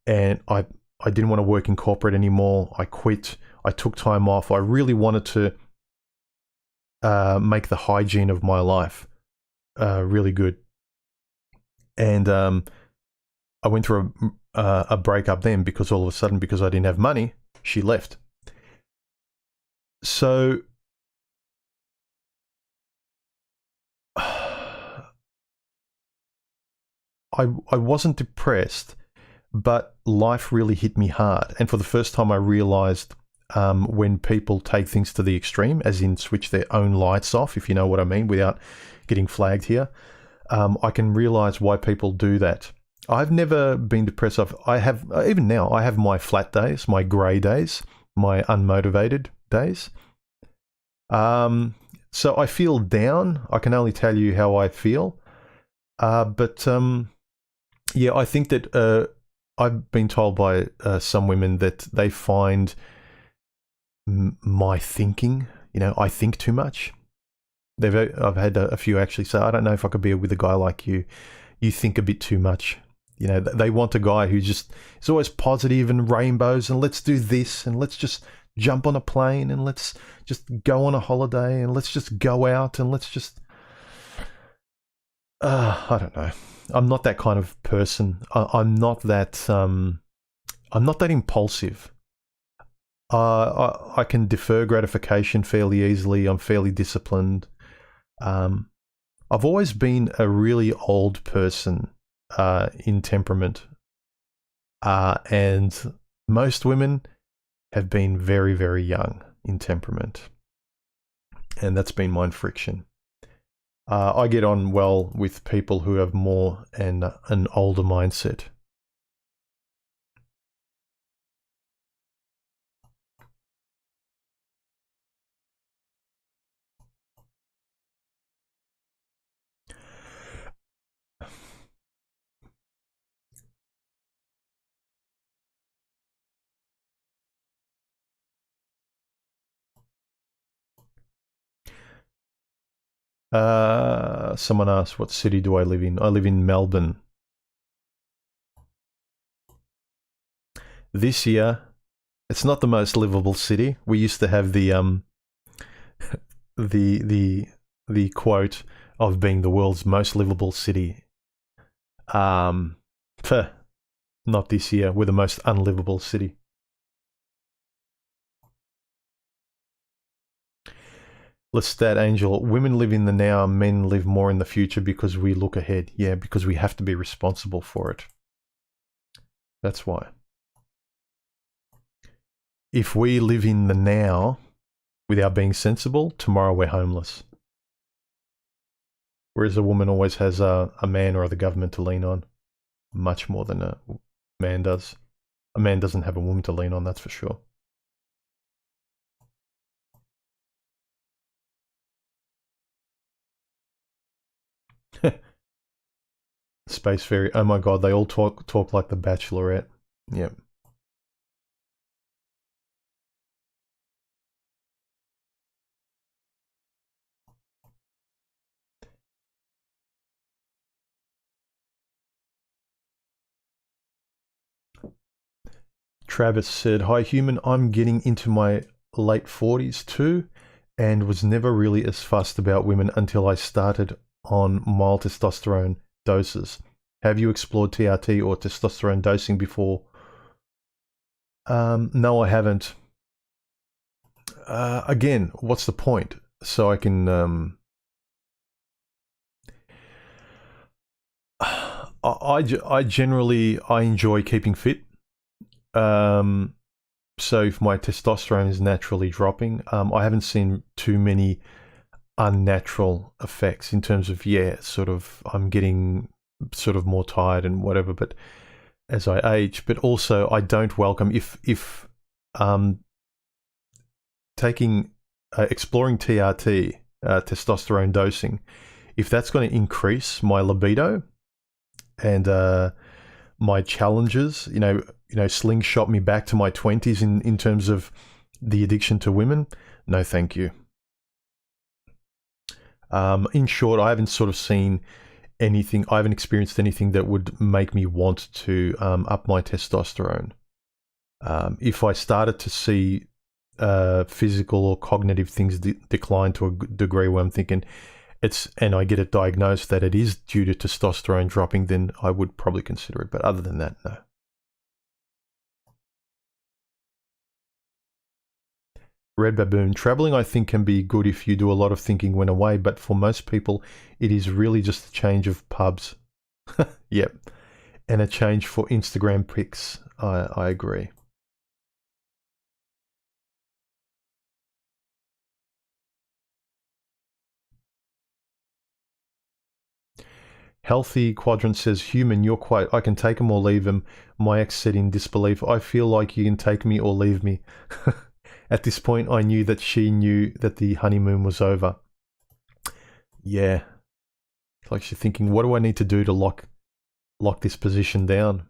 and I didn't want to work in corporate anymore. I quit. I took time off. I really wanted to make the hygiene of my life really good. And I went through a breakup then because all of a sudden, because I didn't have money, she left. So I wasn't depressed, but life really hit me hard. And for the first time, I realized when people take things to the extreme, as in switch their own lights off, if you know what I mean, without getting flagged here, I can realize why people do that. I've never been depressed. Even now, I have my flat days, my grey days, my unmotivated days. So I feel down. I can only tell you how I feel. But yeah, I think that I've been told by some women that they find my thinking, I think too much. I've had a few actually say, I don't know if I could be with a guy like you. You think a bit too much. They want a guy who just is always positive and rainbows and let's do this and let's just jump on a plane and let's just go on a holiday and let's just go out and let's just... I don't know. I'm not that kind of person. I'm not that impulsive. I can defer gratification fairly easily. I'm fairly disciplined. I've always been a really old person in temperament. And most women have been very, very young in temperament. And that's been my friction. I get on well with people who have more an older mindset. Someone asked, what city do I live in? I live in Melbourne. This year, it's not the most livable city. We used to have the the quote of being the world's most livable city. Not this year. We're the most unlivable city. Lestat Angel, women live in the now, men live more in the future because we look ahead. Yeah, because we have to be responsible for it. That's why. If we live in the now without being sensible, tomorrow we're homeless. Whereas a woman always has a man or the government to lean on, much more than a man does. A man doesn't have a woman to lean on, that's for sure. Space Fairy. Oh my god, they all talk like the Bachelorette. Yep. Travis said, "Hi human, I'm getting into my late 40s too, and was never really as fussed about women until I started on mild testosterone doses. Have you explored TRT or testosterone dosing before?" No, I haven't. Again, what's the point? So I can... I generally enjoy keeping fit. So if my testosterone is naturally dropping, I haven't seen too many unnatural effects in terms of, sort of I'm getting sort of more tired and whatever, but as I age. But also I don't welcome if taking exploring TRT, testosterone dosing, if that's going to increase my libido and my challenges, slingshot me back to my 20s in terms of the addiction to women, no thank you. In short, I haven't sort of seen anything, I haven't experienced anything that would make me want to up my testosterone. If I started to see physical or cognitive things decline to a degree where I'm thinking and I get it diagnosed that it is due to testosterone dropping, then I would probably consider it. But other than that, no. Red Baboon. Traveling, I think, can be good if you do a lot of thinking when away, but for most people, it is really just a change of pubs. Yep. And a change for Instagram pics. I agree. Healthy Quadrant says, human, you're quite, I can take him or leave him. My ex said in disbelief, I feel like you can take me or leave me. At this point, I knew that she knew that the honeymoon was over. Yeah. It's like she's thinking, what do I need to do to lock this position down?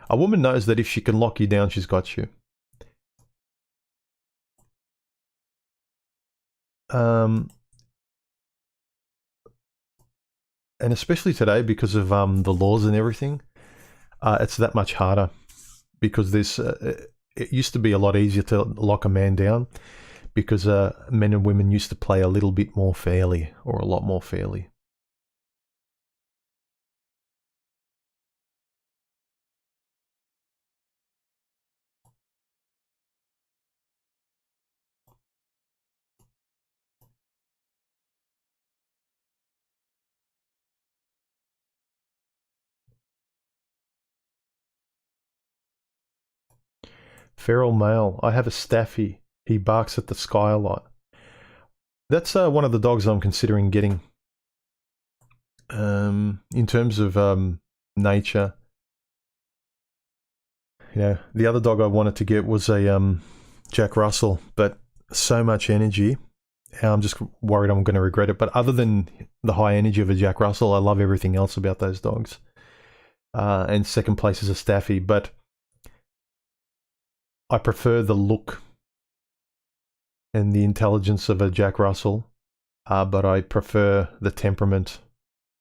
A woman knows that if she can lock you down, she's got you. And especially today, because of the laws and everything, it's that much harder. Because it used to be a lot easier to lock a man down, because men and women used to play a little bit more fairly, or a lot more fairly. Feral male. I have a Staffy. He barks at the sky a lot. That's one of the dogs I'm considering getting. In terms of nature, the other dog I wanted to get was a Jack Russell, but so much energy. I'm just worried I'm going to regret it. But other than the high energy of a Jack Russell, I love everything else about those dogs. And second place is a Staffy, but I prefer the look and the intelligence of a Jack Russell, but I prefer the temperament.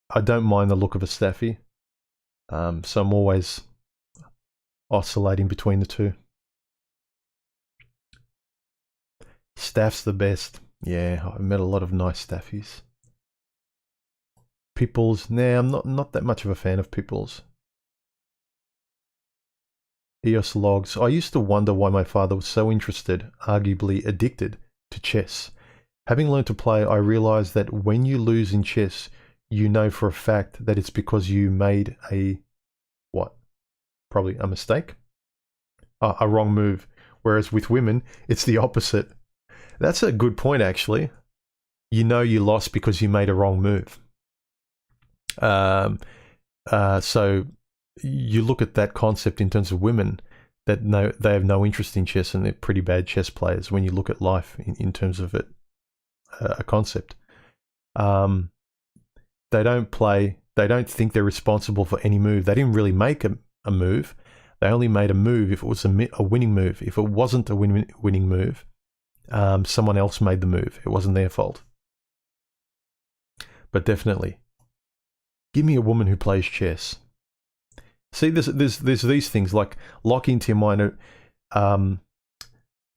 I don't mind the look of a Staffy, so I'm always oscillating between the two. Staff's the best. Yeah, I've met a lot of nice Staffies. Pitbulls, nah, I'm not that much of a fan of Pitbulls. EOS logs. I used to wonder why my father was so interested, arguably addicted, to chess. Having learned to play, I realized that when you lose in chess, you know for a fact that it's because you made a... what? Probably a mistake? A wrong move. Whereas with women, it's the opposite. That's a good point, actually. You know you lost because you made a wrong move. So you look at that concept in terms of women, they have no interest in chess and they're pretty bad chess players when you look at life in terms of it, a concept. They don't play. They don't think they're responsible for any move. They didn't really make a move. They only made a move if it was a winning move. If it wasn't a winning move, someone else made the move. It wasn't their fault. But definitely, give me a woman who plays chess. See, there's these things like lock into your mind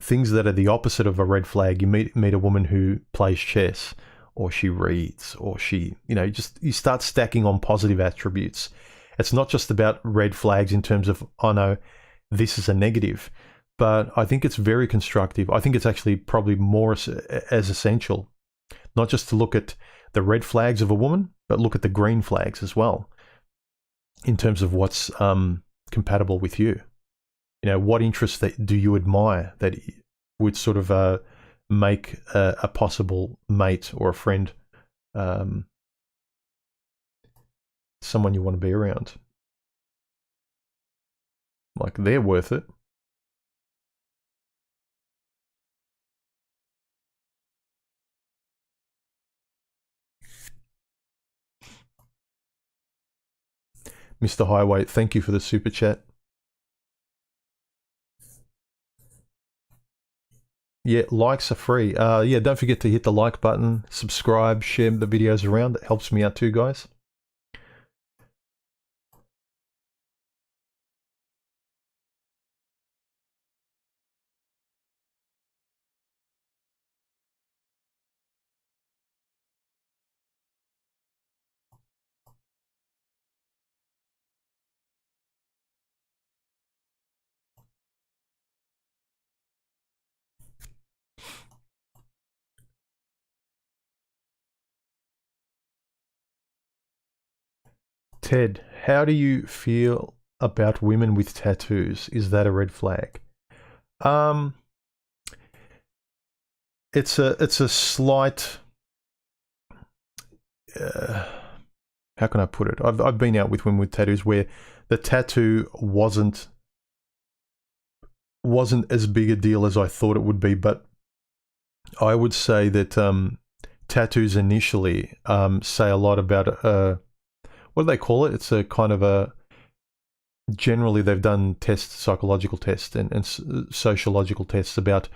things that are the opposite of a red flag. You meet a woman who plays chess, or she reads, or she, you start stacking on positive attributes. It's not just about red flags in terms of, oh no, this is a negative, but I think it's very constructive. I think it's actually probably more as essential, not just to look at the red flags of a woman, but look at the green flags as well, in terms of what's compatible with you. What interests that do you admire that would sort of make a possible mate or a friend, someone you want to be around. Like, they're worth it. Mr. Highway, thank you for the super chat. Yeah, likes are free. Yeah, don't forget to hit the like button, subscribe, share the videos around. It helps me out too, guys. Ted, how do you feel about women with tattoos? Is that a red flag? It's a slight. How can I put it? I've been out with women with tattoos where the tattoo wasn't as big a deal as I thought it would be, but I would say that tattoos initially say a lot about what do they call it? It's a kind of a, generally they've done tests, psychological tests and sociological tests about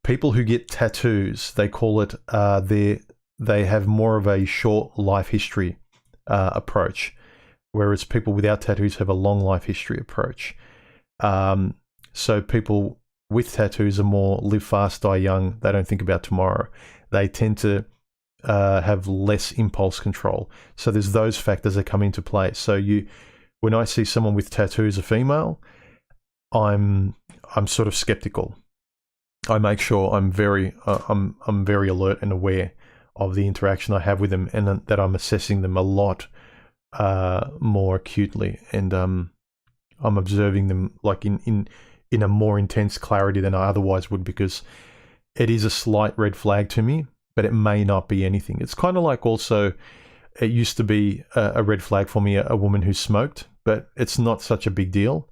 people who get tattoos. They call it they have more of a short life history approach, whereas people without tattoos have a long life history approach. So people with tattoos are more live fast, die young. They don't think about tomorrow. They tend to have less impulse control. So there's those factors that come into play. So when I see someone with tattoos, a female, I'm sort of skeptical. I make sure I'm very alert and aware of the interaction I have with them, and that I'm assessing them a lot more acutely, and I'm observing them like in a more intense clarity than I otherwise would, because it is a slight red flag to me, but it may not be anything. It's kind of like, also, it used to be a red flag for me, a woman who smoked, but it's not such a big deal.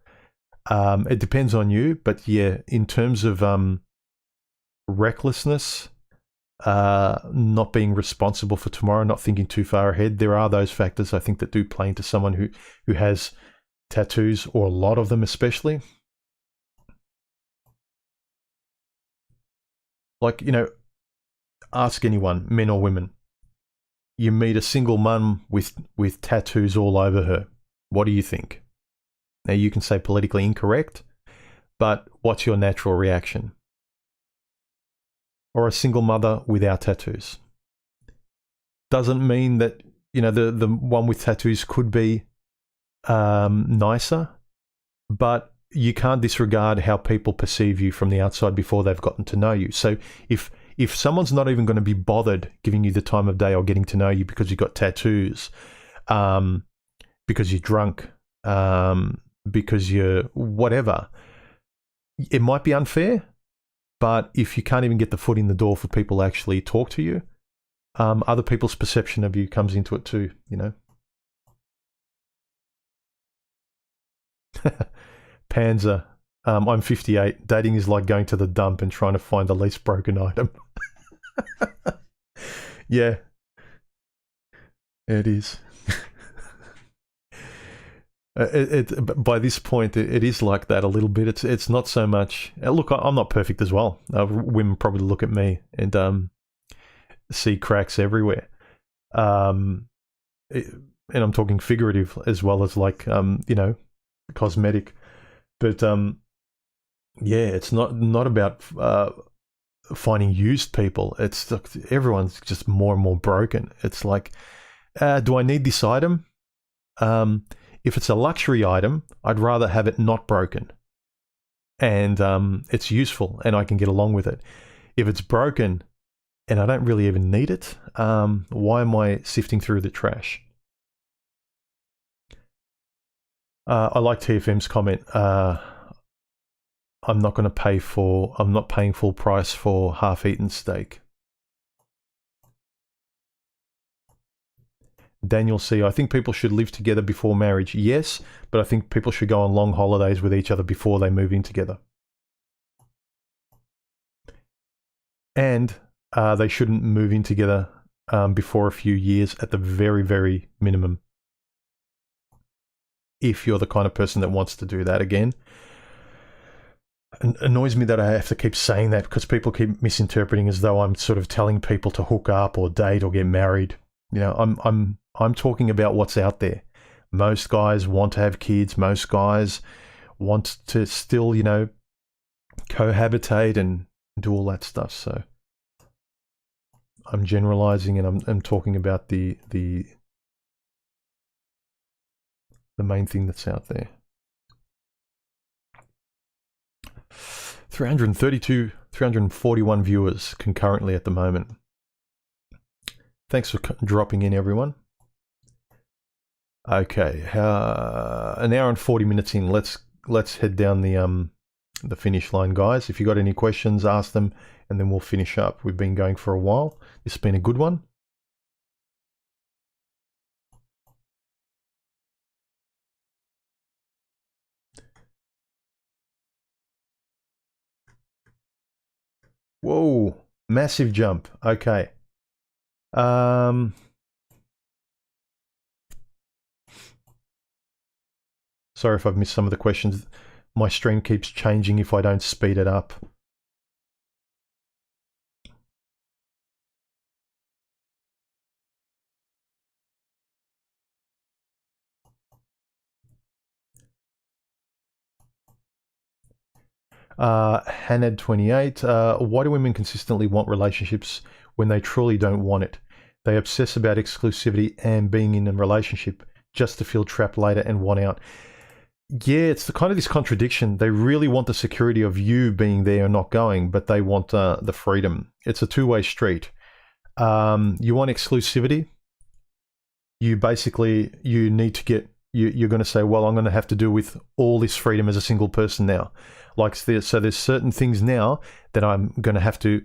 It depends on you, but yeah, in terms of recklessness, not being responsible for tomorrow, not thinking too far ahead, there are those factors I think that do play into someone who has tattoos, or a lot of them especially. Like, ask anyone, men or women. You meet a single mum with tattoos all over her. What do you think? Now, you can say politically incorrect, but what's your natural reaction? Or a single mother without tattoos. Doesn't mean that, the one with tattoos could be nicer, but you can't disregard how people perceive you from the outside before they've gotten to know you. So if someone's not even going to be bothered giving you the time of day or getting to know you because you've got tattoos, because you're drunk, because you're whatever, it might be unfair, but if you can't even get the foot in the door for people to actually talk to you, other people's perception of you comes into it too, Panzer, I'm 58. Dating is like going to the dump and trying to find the least broken item. Yeah, it is. By this point, it is like that a little bit. It's not so much. Look, I'm not perfect as well. Women probably look at me and see cracks everywhere. And I'm talking figurative as well as like cosmetic. But yeah, it's not about finding used people. It's everyone's just more and more broken. It's like, do I need this item? If it's a luxury item, I'd rather have it not broken, and it's useful and I can get along with it. If it's broken and I don't really even need it, why am I sifting through the trash? I like TFM's comment. I'm not paying full price for half-eaten steak. Daniel C. I think people should live together before marriage. Yes, but I think people should go on long holidays with each other before they move in together. And they shouldn't move in together before a few years at the very, very minimum. If you're the kind of person that wants to do that again. It annoys me that I have to keep saying that because people keep misinterpreting as though I'm sort of telling people to hook up or date or get married. You know, I'm talking about what's out there. Most guys want to have kids. Most guys want to still, cohabitate and do all that stuff. So I'm generalizing and I'm talking about the main thing that's out there. 341 viewers concurrently at the moment. Thanks for dropping in, everyone. Okay, an hour and 40 minutes in. Let's head down the finish line, guys. If you got any questions, ask them, and then we'll finish up. We've been going for a while. This has been a good one. Whoa, massive jump. Okay. Sorry if I've missed some of the questions. My stream keeps changing if I don't speed it up. Hanad28, why do women consistently want relationships when they truly don't want it? They obsess about exclusivity and being in a relationship just to feel trapped later and want out. Yeah, it's kind of this contradiction. They really want the security of you being there and not going, but they want the freedom. It's a two-way street. You want exclusivity. You need to get, you're going to say, well, I'm going to have to do with all this freedom as a single person now. So there's certain things now that I'm going to have to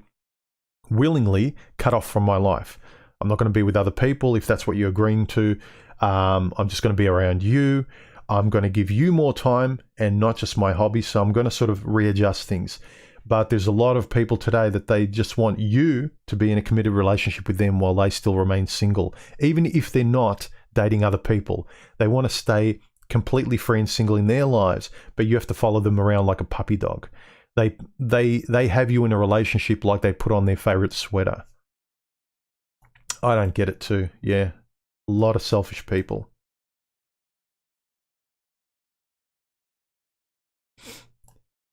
willingly cut off from my life. I'm not going to be with other people if that's what you're agreeing to. I'm just going to be around you. I'm going to give you more time and not just my hobby. So I'm going to sort of readjust things. But there's a lot of people today that they just want you to be in a committed relationship with them while they still remain single. Even if they're not dating other people, they want to stay completely free and single in their lives, but you have to follow them around like a puppy dog. They have you in a relationship like they put on their favorite sweater. I don't get it too. Yeah, a lot of selfish people.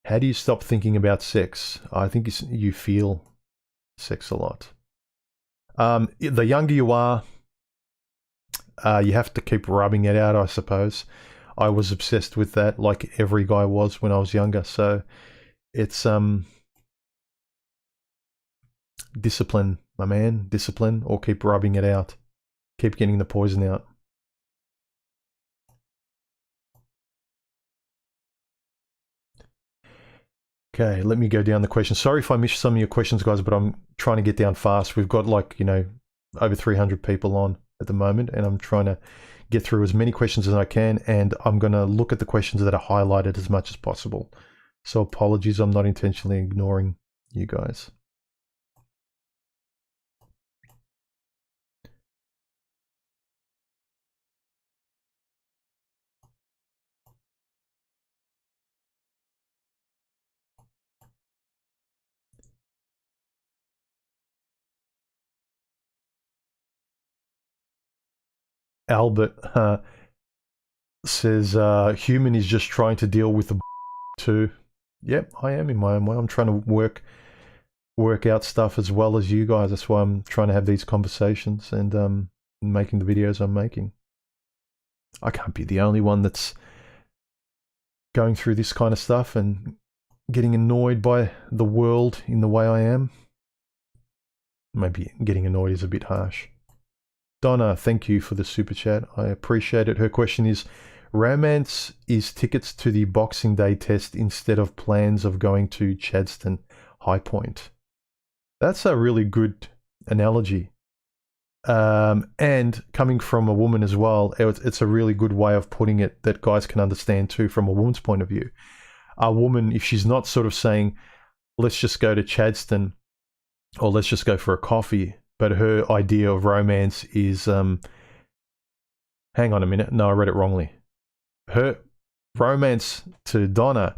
How do you stop thinking about sex? I think you feel sex a lot. The younger you are, you have to keep rubbing it out, I suppose. I was obsessed with that, like every guy was when I was younger. So it's discipline, my man, discipline, or keep rubbing it out. Keep getting the poison out. Okay, let me go down the questions. Sorry if I missed some of your questions, guys, but I'm trying to get down fast. We've got over 300 people on. at the moment, and I'm trying to get through as many questions as I can, and I'm going to look at the questions that are highlighted as much as possible. So apologies, I'm not intentionally ignoring you guys. Albert says, human is just trying to deal with the too. Yep, I am in my own way. I'm trying to work out stuff as well as you guys. That's why I'm trying to have these conversations and making the videos I'm making. I can't be the only one that's going through this kind of stuff and getting annoyed by the world in the way I am. Maybe getting annoyed is a bit harsh. Donna, thank you for the super chat. I appreciate it. Her question is, romance is tickets to the Boxing Day test instead of plans of going to Chadstone High Point. That's a really good analogy. And coming from a woman as well, it's a really good way of putting it that guys can understand too from a woman's point of view. A woman, if she's not sort of saying, let's just go to Chadstone or let's just go for a coffee, but her idea of romance is, hang on a minute, no, I read it wrongly. Her romance to Donna,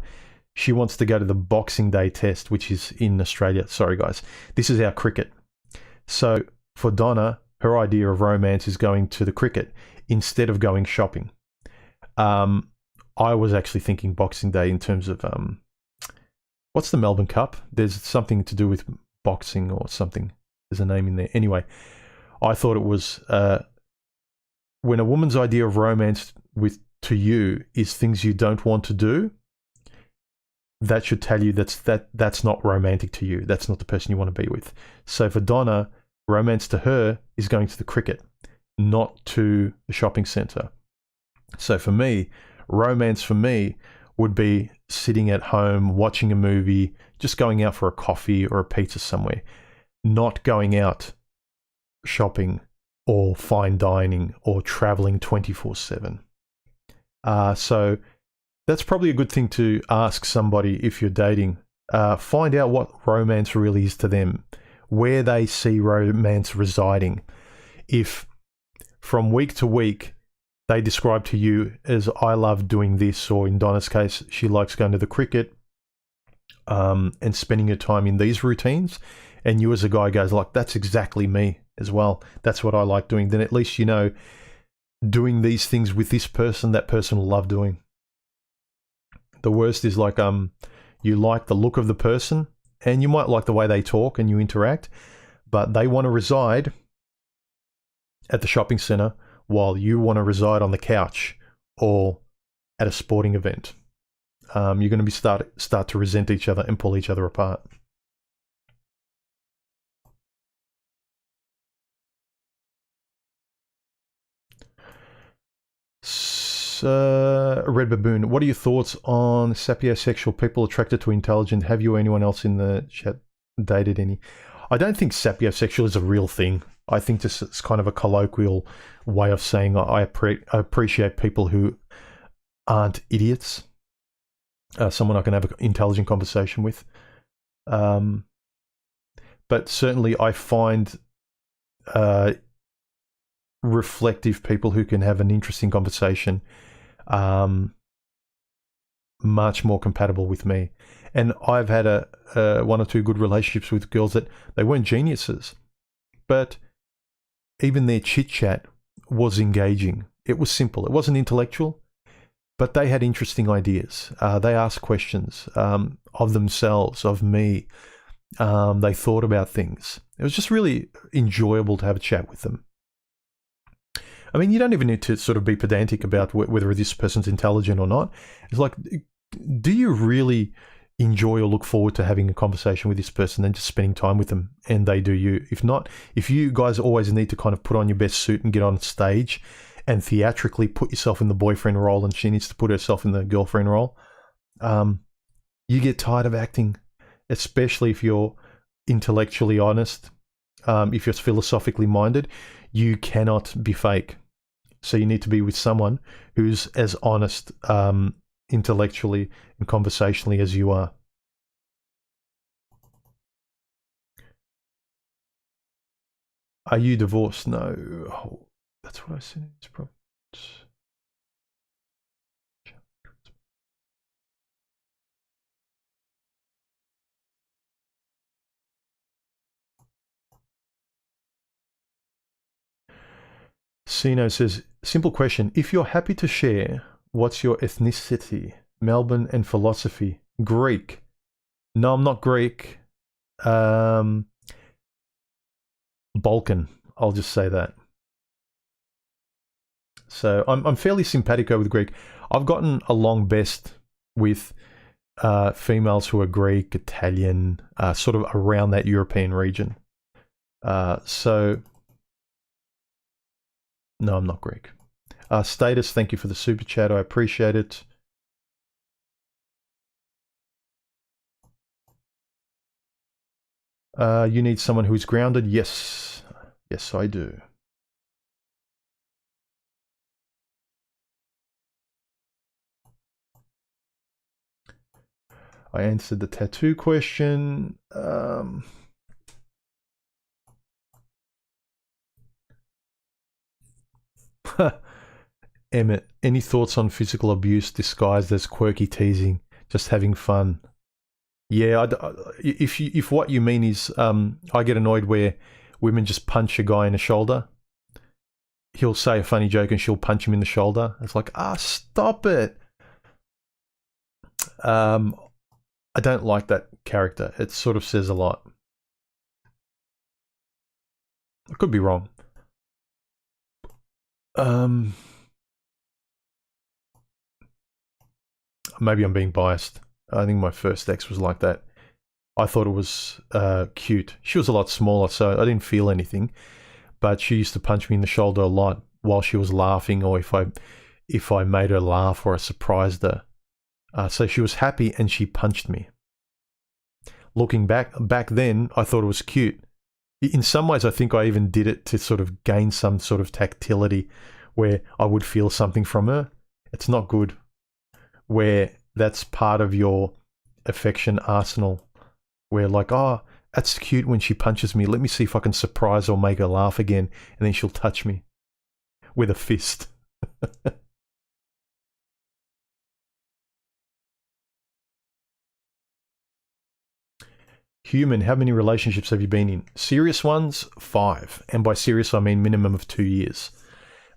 she wants to go to the Boxing Day test, which is in Australia. Sorry, guys. This is our cricket. So for Donna, her idea of romance is going to the cricket instead of going shopping. I was actually thinking Boxing Day in terms of, what's the Melbourne Cup? There's something to do with boxing or something. There's a name in there. Anyway, I thought it was when a woman's idea of romance to you is things you don't want to do, that should tell you that's not romantic to you. That's not the person you want to be with. So for Donna, romance to her is going to the cricket, not to the shopping centre. So for me, romance for me would be sitting at home, watching a movie, just going out for a coffee or a pizza somewhere. Not going out shopping or fine dining or traveling 24/7. So that's probably a good thing to ask somebody if you're dating. Find out what romance really is to them, where they see romance residing. If from week to week they describe to you as, I love doing this, or in Donna's case, she likes going to the cricket and spending her time in these routines, and you as a guy goes like, that's exactly me as well, that's what I like doing, then at least you know doing these things with this person, that person will love doing. The worst is like you like the look of the person and you might like the way they talk and you interact, but they want to reside at the shopping centre while you want to reside on the couch or at a sporting event. You're going to be start to resent each other and pull each other apart. Red Baboon, what are your thoughts on sapiosexual people attracted to intelligent? Have you or anyone else in the chat dated any? I don't think sapiosexual is a real thing. I think this is kind of a colloquial way of saying I appreciate people who aren't idiots. Someone I can have an intelligent conversation with. But certainly I find reflective people who can have an interesting conversation much more compatible with me. And I've had one or two good relationships with girls that they weren't geniuses, but even their chit-chat was engaging. It was simple. It wasn't intellectual, but they had interesting ideas. They asked questions of themselves, of me. They thought about things. It was just really enjoyable to have a chat with them. I mean, you don't even need to sort of be pedantic about whether this person's intelligent or not. It's like, do you really enjoy or look forward to having a conversation with this person and just spending time with them, and they do you? If not, if you guys always need to kind of put on your best suit and get on stage and theatrically put yourself in the boyfriend role and she needs to put herself in the girlfriend role, you get tired of acting, especially if you're intellectually honest. If you're philosophically minded, you cannot be fake. So you need to be with someone who's as honest intellectually and conversationally as you are. Are you divorced? No. Oh, that's what I said. It's probably... Sino says, simple question. If you're happy to share, what's your ethnicity? Melbourne and philosophy. Greek. No, I'm not Greek. Balkan. I'll just say that. So I'm fairly simpatico with Greek. I've gotten along best with females who are Greek, Italian, sort of around that European region. So, no, I'm not Greek. Status, thank you for the super chat. I appreciate it. You need someone who's grounded? Yes. Yes, I do. I answered the tattoo question. Emmett, any thoughts on physical abuse disguised as quirky teasing? Just having fun. Yeah, if what you mean is, I get annoyed where women just punch a guy in the shoulder. He'll say a funny joke and she'll punch him in the shoulder. It's like, stop it. I don't like that character. It sort of says a lot. I could be wrong. Maybe I'm being biased. I think my first ex was like that. I thought it was cute. She was a lot smaller, so I didn't feel anything. But she used to punch me in the shoulder a lot while she was laughing, or if I made her laugh or I surprised her. So she was happy and she punched me. Looking back then, I thought it was cute. In some ways, I think I even did it to sort of gain some sort of tactility where I would feel something from her. It's not good where that's part of your affection arsenal. Where like, that's cute when she punches me. Let me see if I can surprise or make her laugh again. And then she'll touch me with a fist. Human, how many relationships have you been in? Serious ones, 5. And by serious, I mean minimum of 2 years.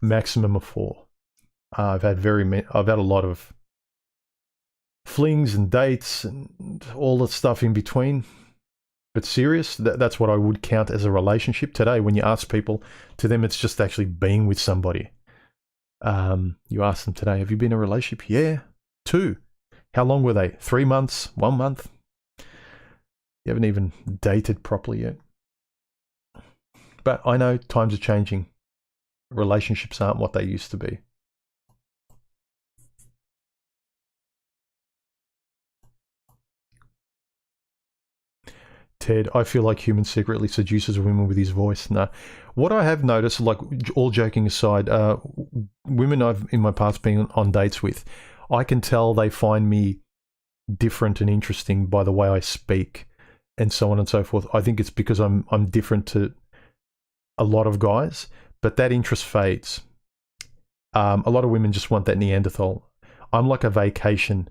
Maximum of 4. I've had a lot of flings and dates and all the stuff in between. But serious, that's what I would count as a relationship. Today, when you ask people, to them it's just actually being with somebody. You ask them today, have you been in a relationship? Yeah, 2. How long were they? 3 months? 1 month? You haven't even dated properly yet. But I know times are changing. Relationships aren't what they used to be. Ted, I feel like human secretly seduces women with his voice. No. What I have noticed, like all joking aside, women I've in my past been on dates with, I can tell they find me different and interesting by the way I speak and so on and so forth. I think it's because I'm different to a lot of guys, but that interest fades. A lot of women just want that Neanderthal. I'm like a vacation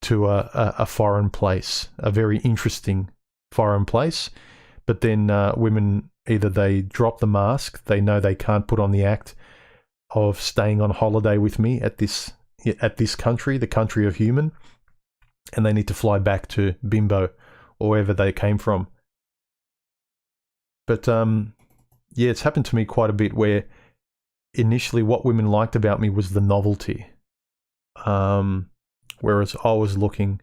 to a foreign place, a very interesting foreign place, but then women, either they drop the mask, they know they can't put on the act of staying on holiday with me at this country, the country of human, and they need to fly back to Bimbo or wherever they came from. But yeah, it's happened to me quite a bit where initially what women liked about me was the novelty, whereas I was looking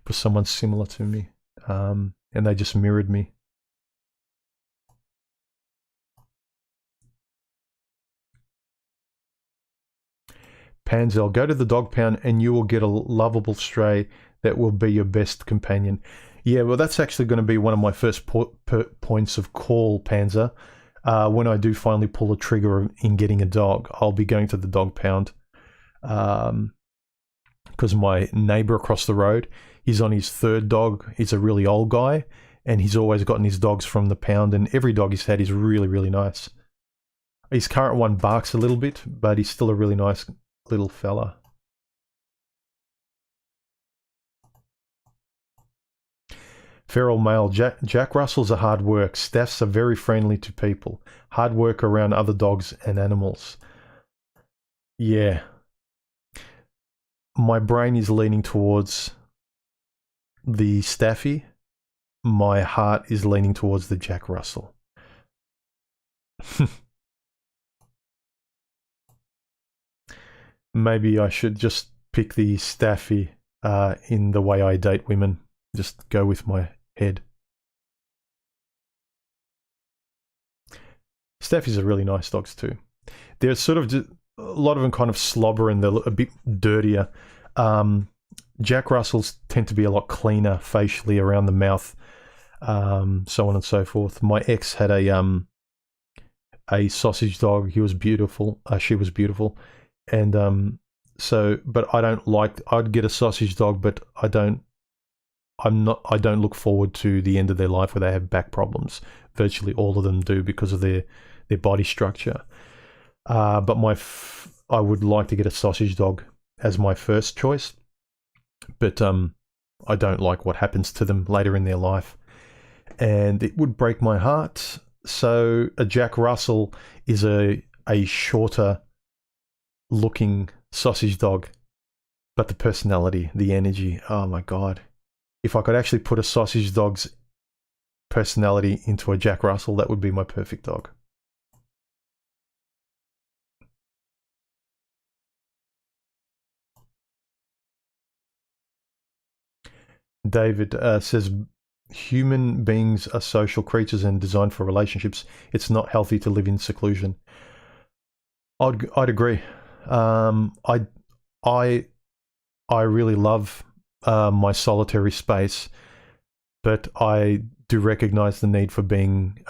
for someone similar to me, and they just mirrored me. Panzel, go to the dog pound and you will get a lovable stray that will be your best companion. Yeah, well, that's actually going to be one of my first points of call, Panzer. when I do finally pull the trigger in getting a dog, I'll be going to the dog pound. Because my neighbor across the road, he's on his third dog. He's a really old guy, and he's always gotten his dogs from the pound, and every dog he's had is really, really nice. His current one barks a little bit, but he's still a really nice little fella. Feral male. Jack Russells are hard work. Staffs are very friendly to people. Hard work around other dogs and animals. Yeah. My brain is leaning towards the Staffy. My heart is leaning towards the Jack Russell. Maybe I should just pick the Staffy in the way I date women. Just go with my head. Staffies are really nice dogs too. They're sort of a lot of them kind of slobber and they're a bit dirtier. Jack Russells tend to be a lot cleaner facially around the mouth, so on and so forth. My ex had a sausage dog. He was beautiful. She was beautiful, and but I don't like. I'd get a sausage dog, but I don't look forward to the end of their life where they have back problems. Virtually all of them do because of their body structure. But I would like to get a sausage dog as my first choice. But I don't like what happens to them later in their life. And it would break my heart. So a Jack Russell is a shorter looking sausage dog. But the personality, the energy, oh my God. If I could actually put a sausage dog's personality into a Jack Russell, that would be my perfect dog. David says, human beings are social creatures and designed for relationships. It's not healthy to live in seclusion. I'd agree. I really love my solitary space, but I do recognize the need for being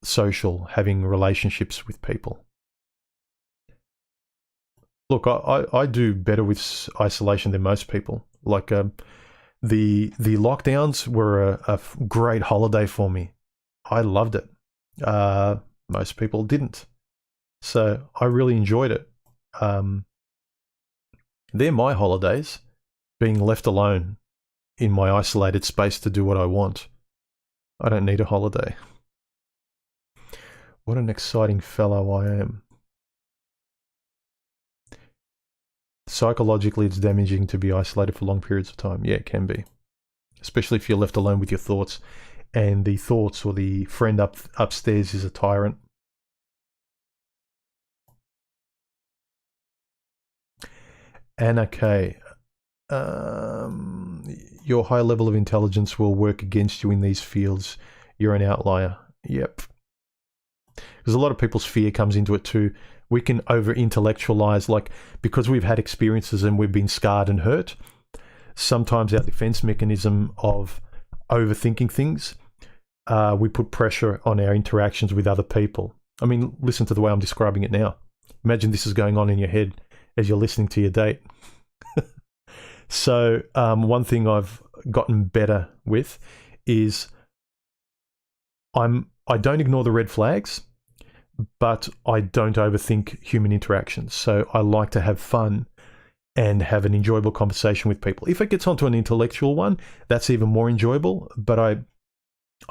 social, having relationships with people. Look, I do better with isolation than most people. Like the lockdowns were a great holiday for me. I loved it. Most people didn't. So I really enjoyed it. They're my holidays. Being left alone in my isolated space to do what I want. I don't need a holiday. What an exciting fellow I am. Psychologically, it's damaging to be isolated for long periods of time. Yeah, it can be. Especially if you're left alone with your thoughts. And the thoughts or the friend upstairs is a tyrant. Anna K. Your high level of intelligence will work against you in these fields. You're an outlier. Yep. Because a lot of people's fear comes into it too. We can over-intellectualize, like, because we've had experiences and we've been scarred and hurt, sometimes our defense mechanism of overthinking things, we put pressure on our interactions with other people. I mean, listen to the way I'm describing it now. Imagine this is going on in your head as you're listening to your date. So one thing I've gotten better with is I don't ignore the red flags, but I don't overthink human interactions. So I like to have fun and have an enjoyable conversation with people. If it gets onto an intellectual one, that's even more enjoyable. But I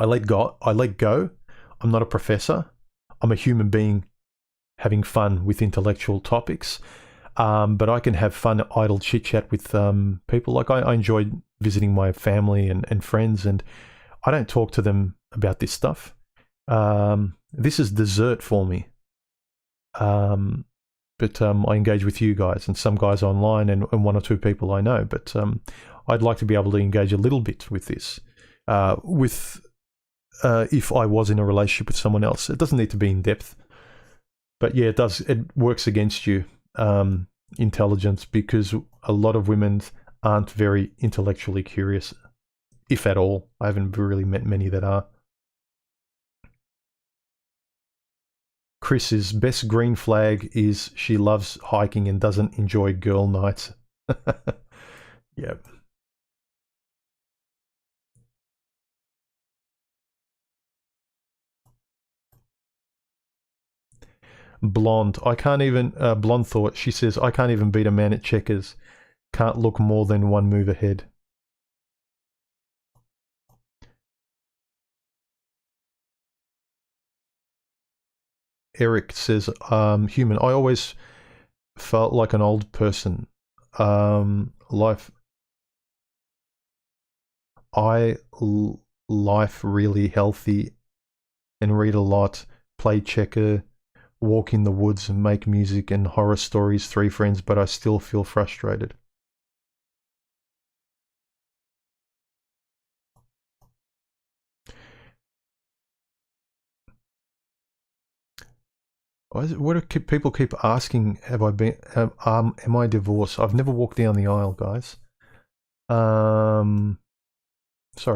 let go. I'm not a professor. I'm a human being having fun with intellectual topics. But I can have fun, idle chit-chat with people. Like I enjoy visiting my family and friends, and I don't talk to them about this stuff. This is dessert for me. But I engage with you guys and some guys online and one or two people I know. But I'd like to be able to engage a little bit with this. If I was in a relationship with someone else. It doesn't need to be in depth. But yeah, it works against you. Intelligence, because a lot of women aren't very intellectually curious, if at all. I haven't really met many that are. Chris's best green flag is she loves hiking and doesn't enjoy girl nights. Yep. Blonde. I can't even, Blonde Thought, she says, I can't even beat a man at checkers. Can't look more than one move ahead. Eric says, human. I always felt like an old person. Life really healthy and read a lot, play checker, walk in the woods and make music and horror stories, 3 friends, but I still feel frustrated. What do people keep asking? Have I been? Am I divorced? I've never walked down the aisle, guys. Sorry,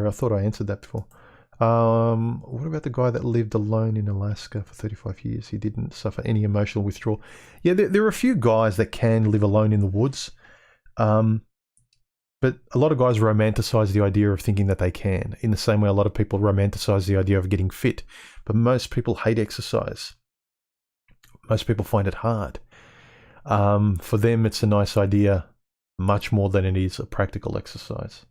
I thought I answered that before. What about the guy that lived alone in Alaska for 35 years? He didn't suffer any emotional withdrawal. Yeah, there are a few guys that can live alone in the woods. But a lot of guys romanticize the idea of thinking that they can, in the same way a lot of people romanticize the idea of getting fit. But most people hate exercise. Most people find it hard. For them, it's a nice idea, much more than it is a practical exercise.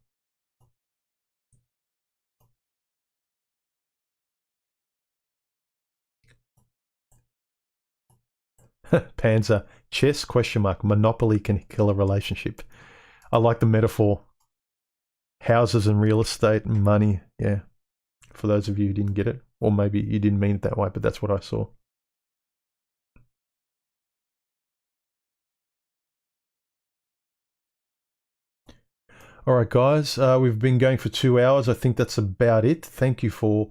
Panzer, chess, ? Monopoly can kill a relationship. I like the metaphor. Houses and real estate and money, yeah. For those of you who didn't get it, or maybe you didn't mean it that way, but that's what I saw. All right, guys, we've been going for 2 hours. I think that's about it. Thank you for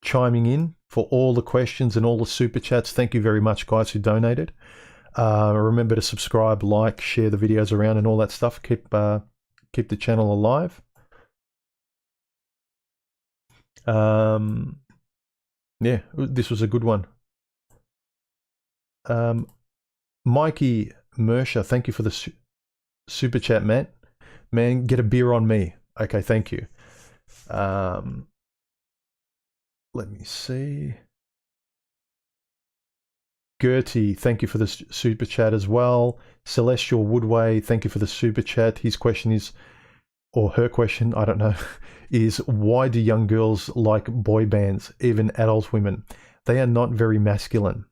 chiming in, for all the questions and all the super chats. Thank you very much, guys, who donated. Remember to subscribe, like, share the videos around and all that stuff. Keep the channel alive. Yeah, this was a good one. Mikey Mersha, thank you for the super chat, Matt. Man, get a beer on me. Okay, thank you. Let me see. Gertie, thank you for the super chat as well. Celestial Woodway, thank you for the super chat. His question is, or her question, I don't know, is why do young girls like boy bands, even adult women? They are not very masculine.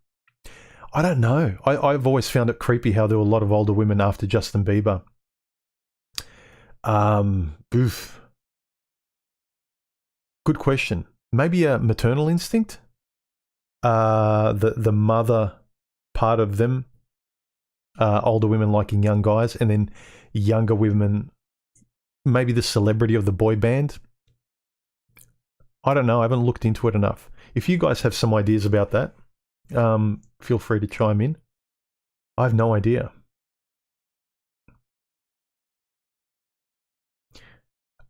I don't know. I've always found it creepy how there were a lot of older women after Justin Bieber. Oof. Good question. Maybe a maternal instinct? The mother part of them, older women liking young guys, and then younger women, maybe the celebrity of the boy band. I don't know. I haven't looked into it enough. If you guys have some ideas about that, feel free to chime in. I have no idea.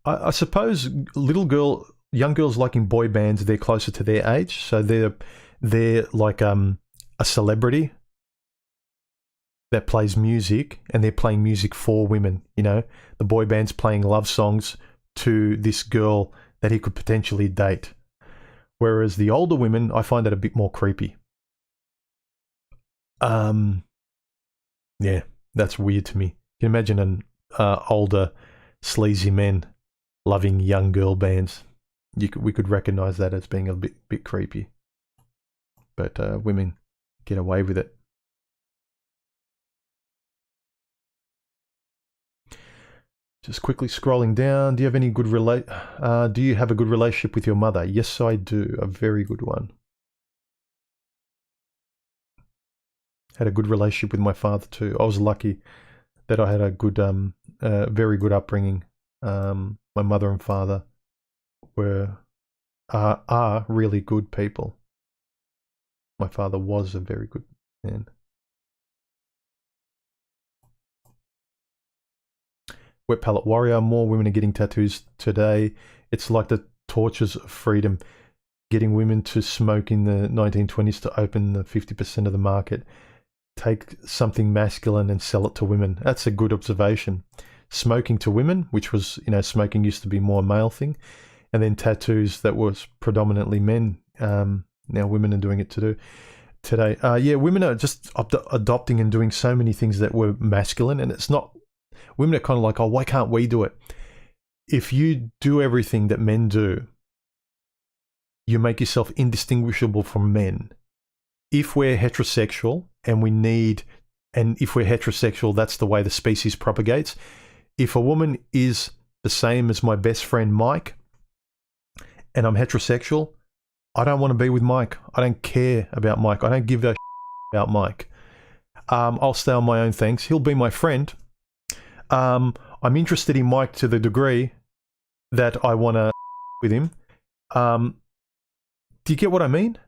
I suppose young girls liking boy bands, they're closer to their age, so they're like a celebrity that plays music, and they're playing music for women. You know, the boy band's playing love songs to this girl that he could potentially date. Whereas the older women, I find that a bit more creepy. Yeah, that's weird to me. Can you imagine an older sleazy men loving young girl bands? We could recognize that as being a bit creepy. But women get away with it. Just quickly scrolling down. Do you have any good do you have a good relationship with your mother? Yes, I do. A very good one. Had a good relationship with my father too. I was lucky that I had a good, very good upbringing. My mother and father are really good people. My father was a very good man. Wet Palette Warrior, more women are getting tattoos today. It's like the torches of freedom. getting women to smoke in the 1920s to open the 50% of the market. Take something masculine and sell it to women. That's a good observation. Smoking to women, which was, smoking used to be more a male thing, and then tattoos that was predominantly men. Now women are doing it today. Women are just adopting and doing so many things that were masculine, and it's not. Women are kind of like, oh, why can't we do it? If you do everything that men do, you make yourself indistinguishable from men. If we're heterosexual and if we're heterosexual, that's the way the species propagates. If a woman is the same as my best friend Mike, and I'm heterosexual, I don't want to be with Mike. I don't care about Mike. I don't give a about Mike. I'll stay on my own, thanks. He'll be my friend. I'm interested in Mike to the degree that I want to with him. Do you get what I mean?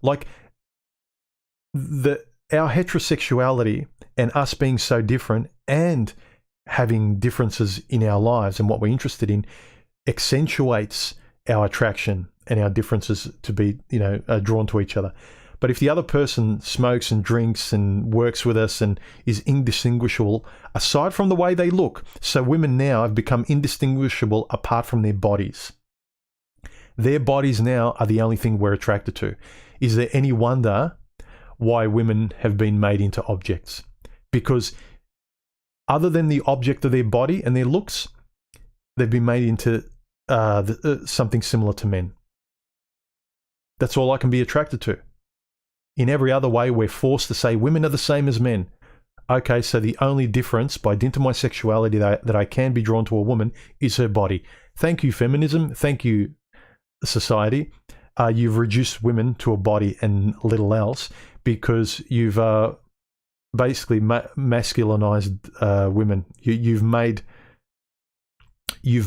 Like, our heterosexuality and us being so different and having differences in our lives and what we're interested in accentuates our attraction and our differences to be, drawn to each other. But if the other person smokes and drinks and works with us and is indistinguishable, aside from the way they look, so women now have become indistinguishable apart from their bodies. Their bodies now are the only thing we're attracted to. Is there any wonder why women have been made into objects? Because other than the object of their body and their looks, they've been made into something similar to men. That's all I can be attracted to. In every other way, we're forced to say women are the same as men. Okay, so the only difference by dint of my sexuality that I can be drawn to a woman is her body. Thank you, feminism. Thank you, society. You've reduced women to a body and little else because you've basically masculinized women. You've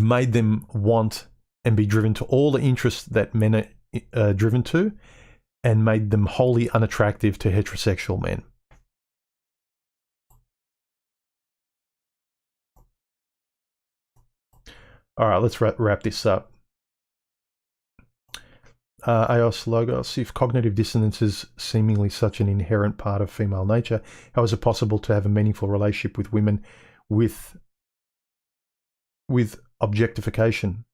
made them want and be driven to all the interests that men are driven to, and made them wholly unattractive to heterosexual men. All right, let's wrap this up. Eos Logos, if cognitive dissonance is seemingly such an inherent part of female nature, how is it possible to have a meaningful relationship with women with objectification?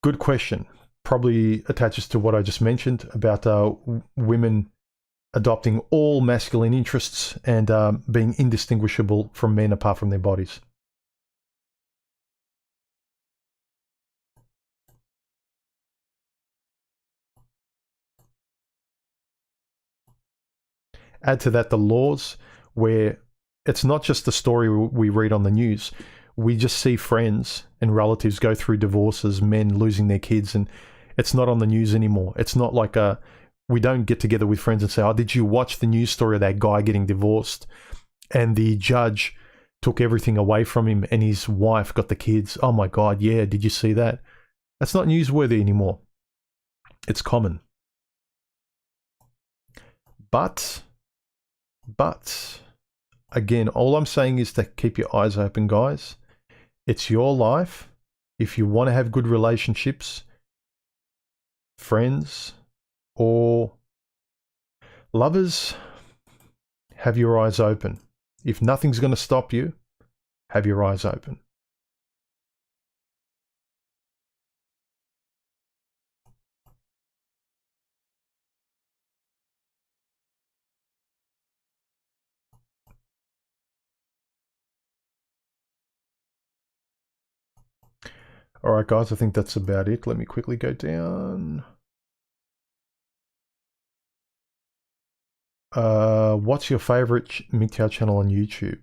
Good question. Probably attaches to what I just mentioned about women adopting all masculine interests and being indistinguishable from men apart from their bodies. Add to that the laws, where it's not just the story we read on the news. We just see friends and relatives go through divorces, men losing their kids, and it's not on the news anymore. It's not like we don't get together with friends and say, oh, did you watch the news story of that guy getting divorced? And the judge took everything away from him and his wife got the kids. Oh my God, yeah, did you see that? That's not newsworthy anymore. It's common. But, again, all I'm saying is to keep your eyes open, guys. It's your life. If you want to have good relationships, friends, or lovers, have your eyes open. If nothing's going to stop you, have your eyes open. All right, guys, I think that's about it. Let me quickly go down. What's your favorite Mgtow channel on YouTube?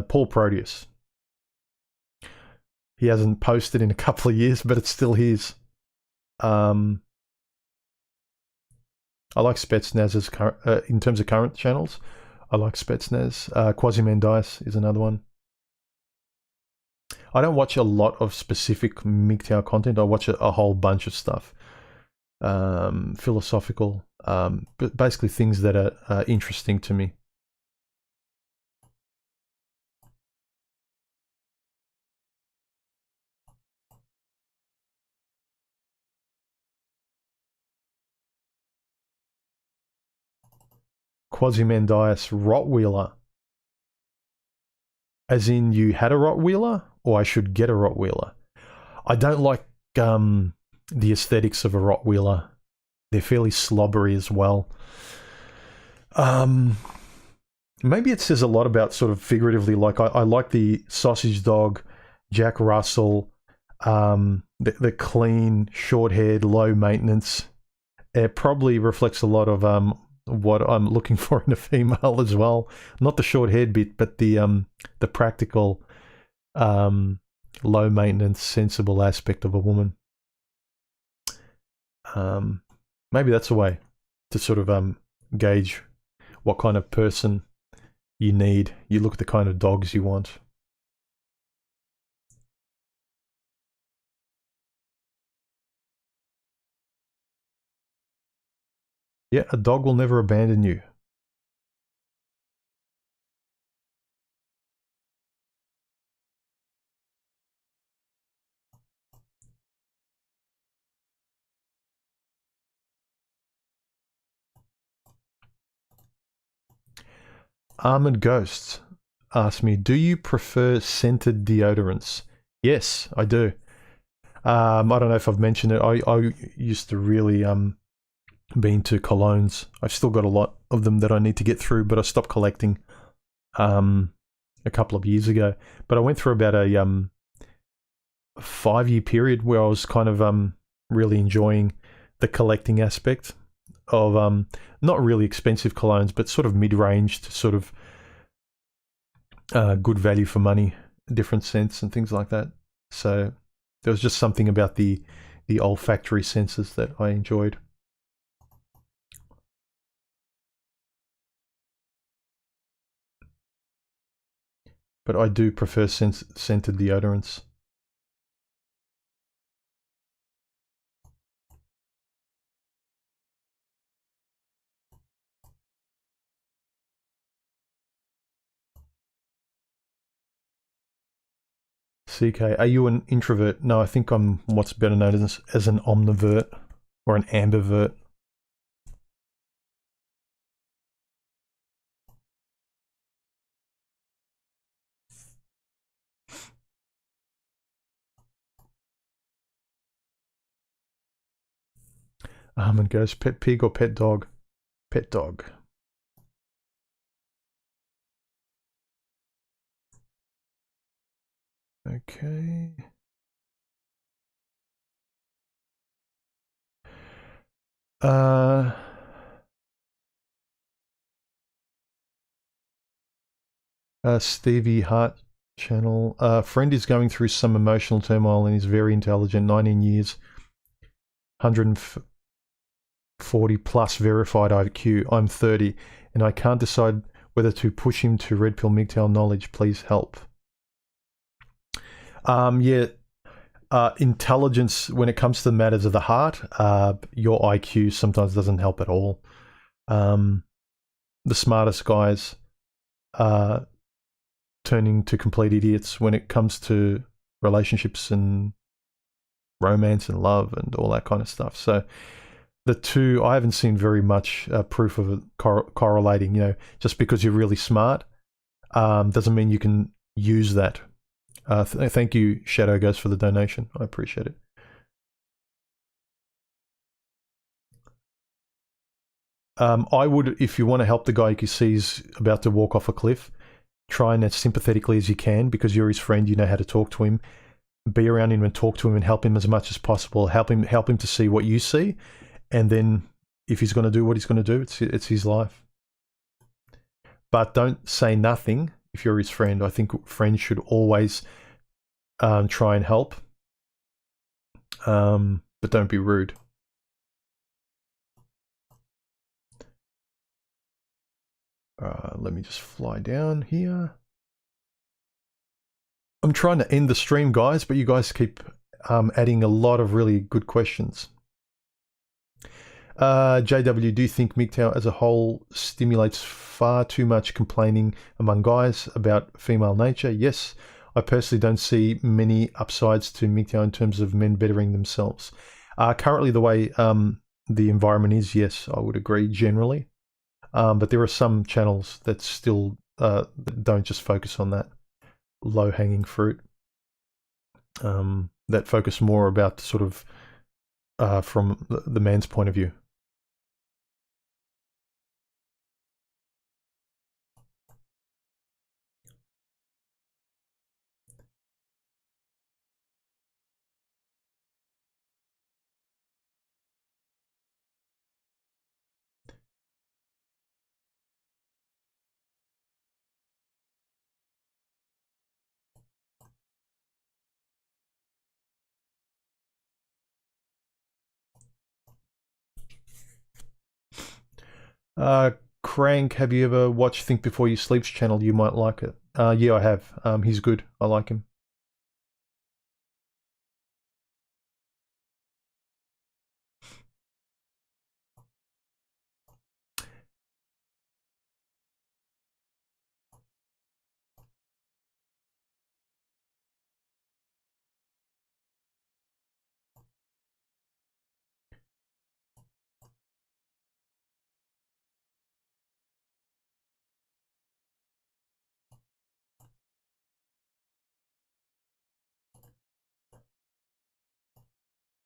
Paul Proteus. He hasn't posted in a couple of years, but it's still his. I like Spetsnaz's in terms of current channels. I like Spetsnaz. Quasimandias is another one. I don't watch a lot of specific Mgtow content. I watch a whole bunch of stuff. Philosophical, but basically things that are interesting to me. Quasimandias Rottweiler. As in you had a Rottweiler, or I should get a Rottweiler? I don't like the aesthetics of a Rottweiler. They're fairly slobbery as well. Maybe it says a lot about sort of figuratively, like I like the sausage dog, Jack Russell, the clean, short-haired, low maintenance. It probably reflects a lot of what I'm looking for in a female as well. Not the short-haired bit, but the practical, low maintenance, sensible aspect of a woman. Maybe that's a way to sort of gauge what kind of person you need. You look at the kind of dogs you want. Yeah, a dog will never abandon you. Armored Ghosts asked me, do you prefer scented deodorants? Yes, I do. I don't know if I've mentioned it. I used to really be into colognes. I've still got a lot of them that I need to get through, but I stopped collecting a couple of years ago. But I went through about a 5-year period where I was kind of really enjoying the collecting aspect of not really expensive colognes, but sort of mid-ranged, sort of good value for money, different scents and things like that. So there was just something about the olfactory senses that I enjoyed. But I do prefer scented deodorants. CK, are you an introvert? No, I think I'm what's better known as an omnivert or an ambivert. And goes pet pig or pet dog? Pet dog. Okay. Stevie Hart channel. Friend is going through some emotional turmoil and is very intelligent, 19 years, 140 plus verified IQ. I'm 30 and I can't decide whether to push him to red pill Mgtow knowledge. Please help. Intelligence, when it comes to the matters of the heart, your IQ sometimes doesn't help at all. The smartest guys are turning to complete idiots when it comes to relationships and romance and love and all that kind of stuff. So the two, I haven't seen very much proof of it correlating. You know, just because you're really smart doesn't mean you can use that. Thank you, Shadow Ghost, for the donation. I appreciate it. I would, if you want to help the guy you see is about to walk off a cliff, try and as sympathetically as you can, because you're his friend, you know how to talk to him. Be around him and talk to him and help him as much as possible. Help him to see what you see, and then if he's going to do what he's going to do, it's his life. But don't say nothing if you're his friend. I think friends should always try and help, but don't be rude. Let me just fly down here. I'm trying to end the stream, guys, but you guys keep adding a lot of really good questions. JW, do you think Mgtow as a whole stimulates far too much complaining among guys about female nature? Yes. I personally don't see many upsides to Mgtow in terms of men bettering themselves. Currently, the way the environment is, yes, I would agree generally. But there are some channels that still that don't just focus on that low-hanging fruit, that focus more about sort of from the man's point of view. Crank, have you ever watched Think Before You Sleep's channel? You might like it. Yeah, I have. He's good. I like him.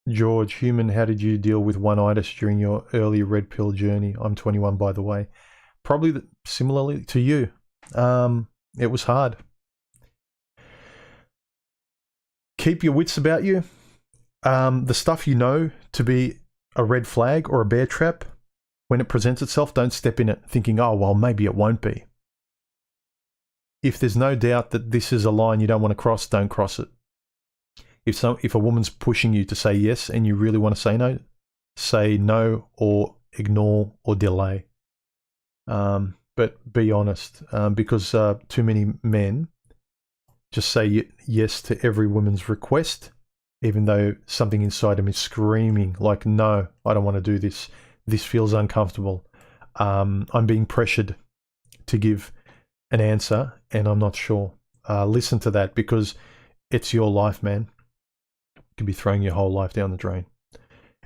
George, human, how did you deal with one-itis during your early red pill journey? I'm 21, by the way. Probably similarly to you. It was hard. Keep your wits about you. The stuff you know to be a red flag or a bear trap, when it presents itself, don't step in it thinking, oh, well, maybe it won't be. If there's no doubt that this is a line you don't want to cross, don't cross it. If a woman's pushing you to say yes and you really want to say no or ignore or delay. But be honest, because too many men just say yes to every woman's request, even though something inside them is screaming like, no, I don't want to do this. This feels uncomfortable. I'm being pressured to give an answer and I'm not sure. Listen to that, because it's your life, man. You could be throwing your whole life down the drain.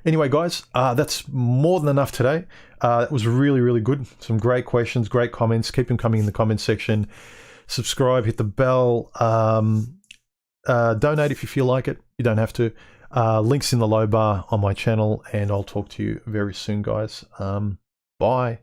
Anyway, guys, that's more than enough today. It was really, really good. Some great questions, great comments. Keep them coming in the comment section. Subscribe, hit the bell. Donate if you feel like it. You don't have to. Links in the low bar on my channel, and I'll talk to you very soon, guys. Bye.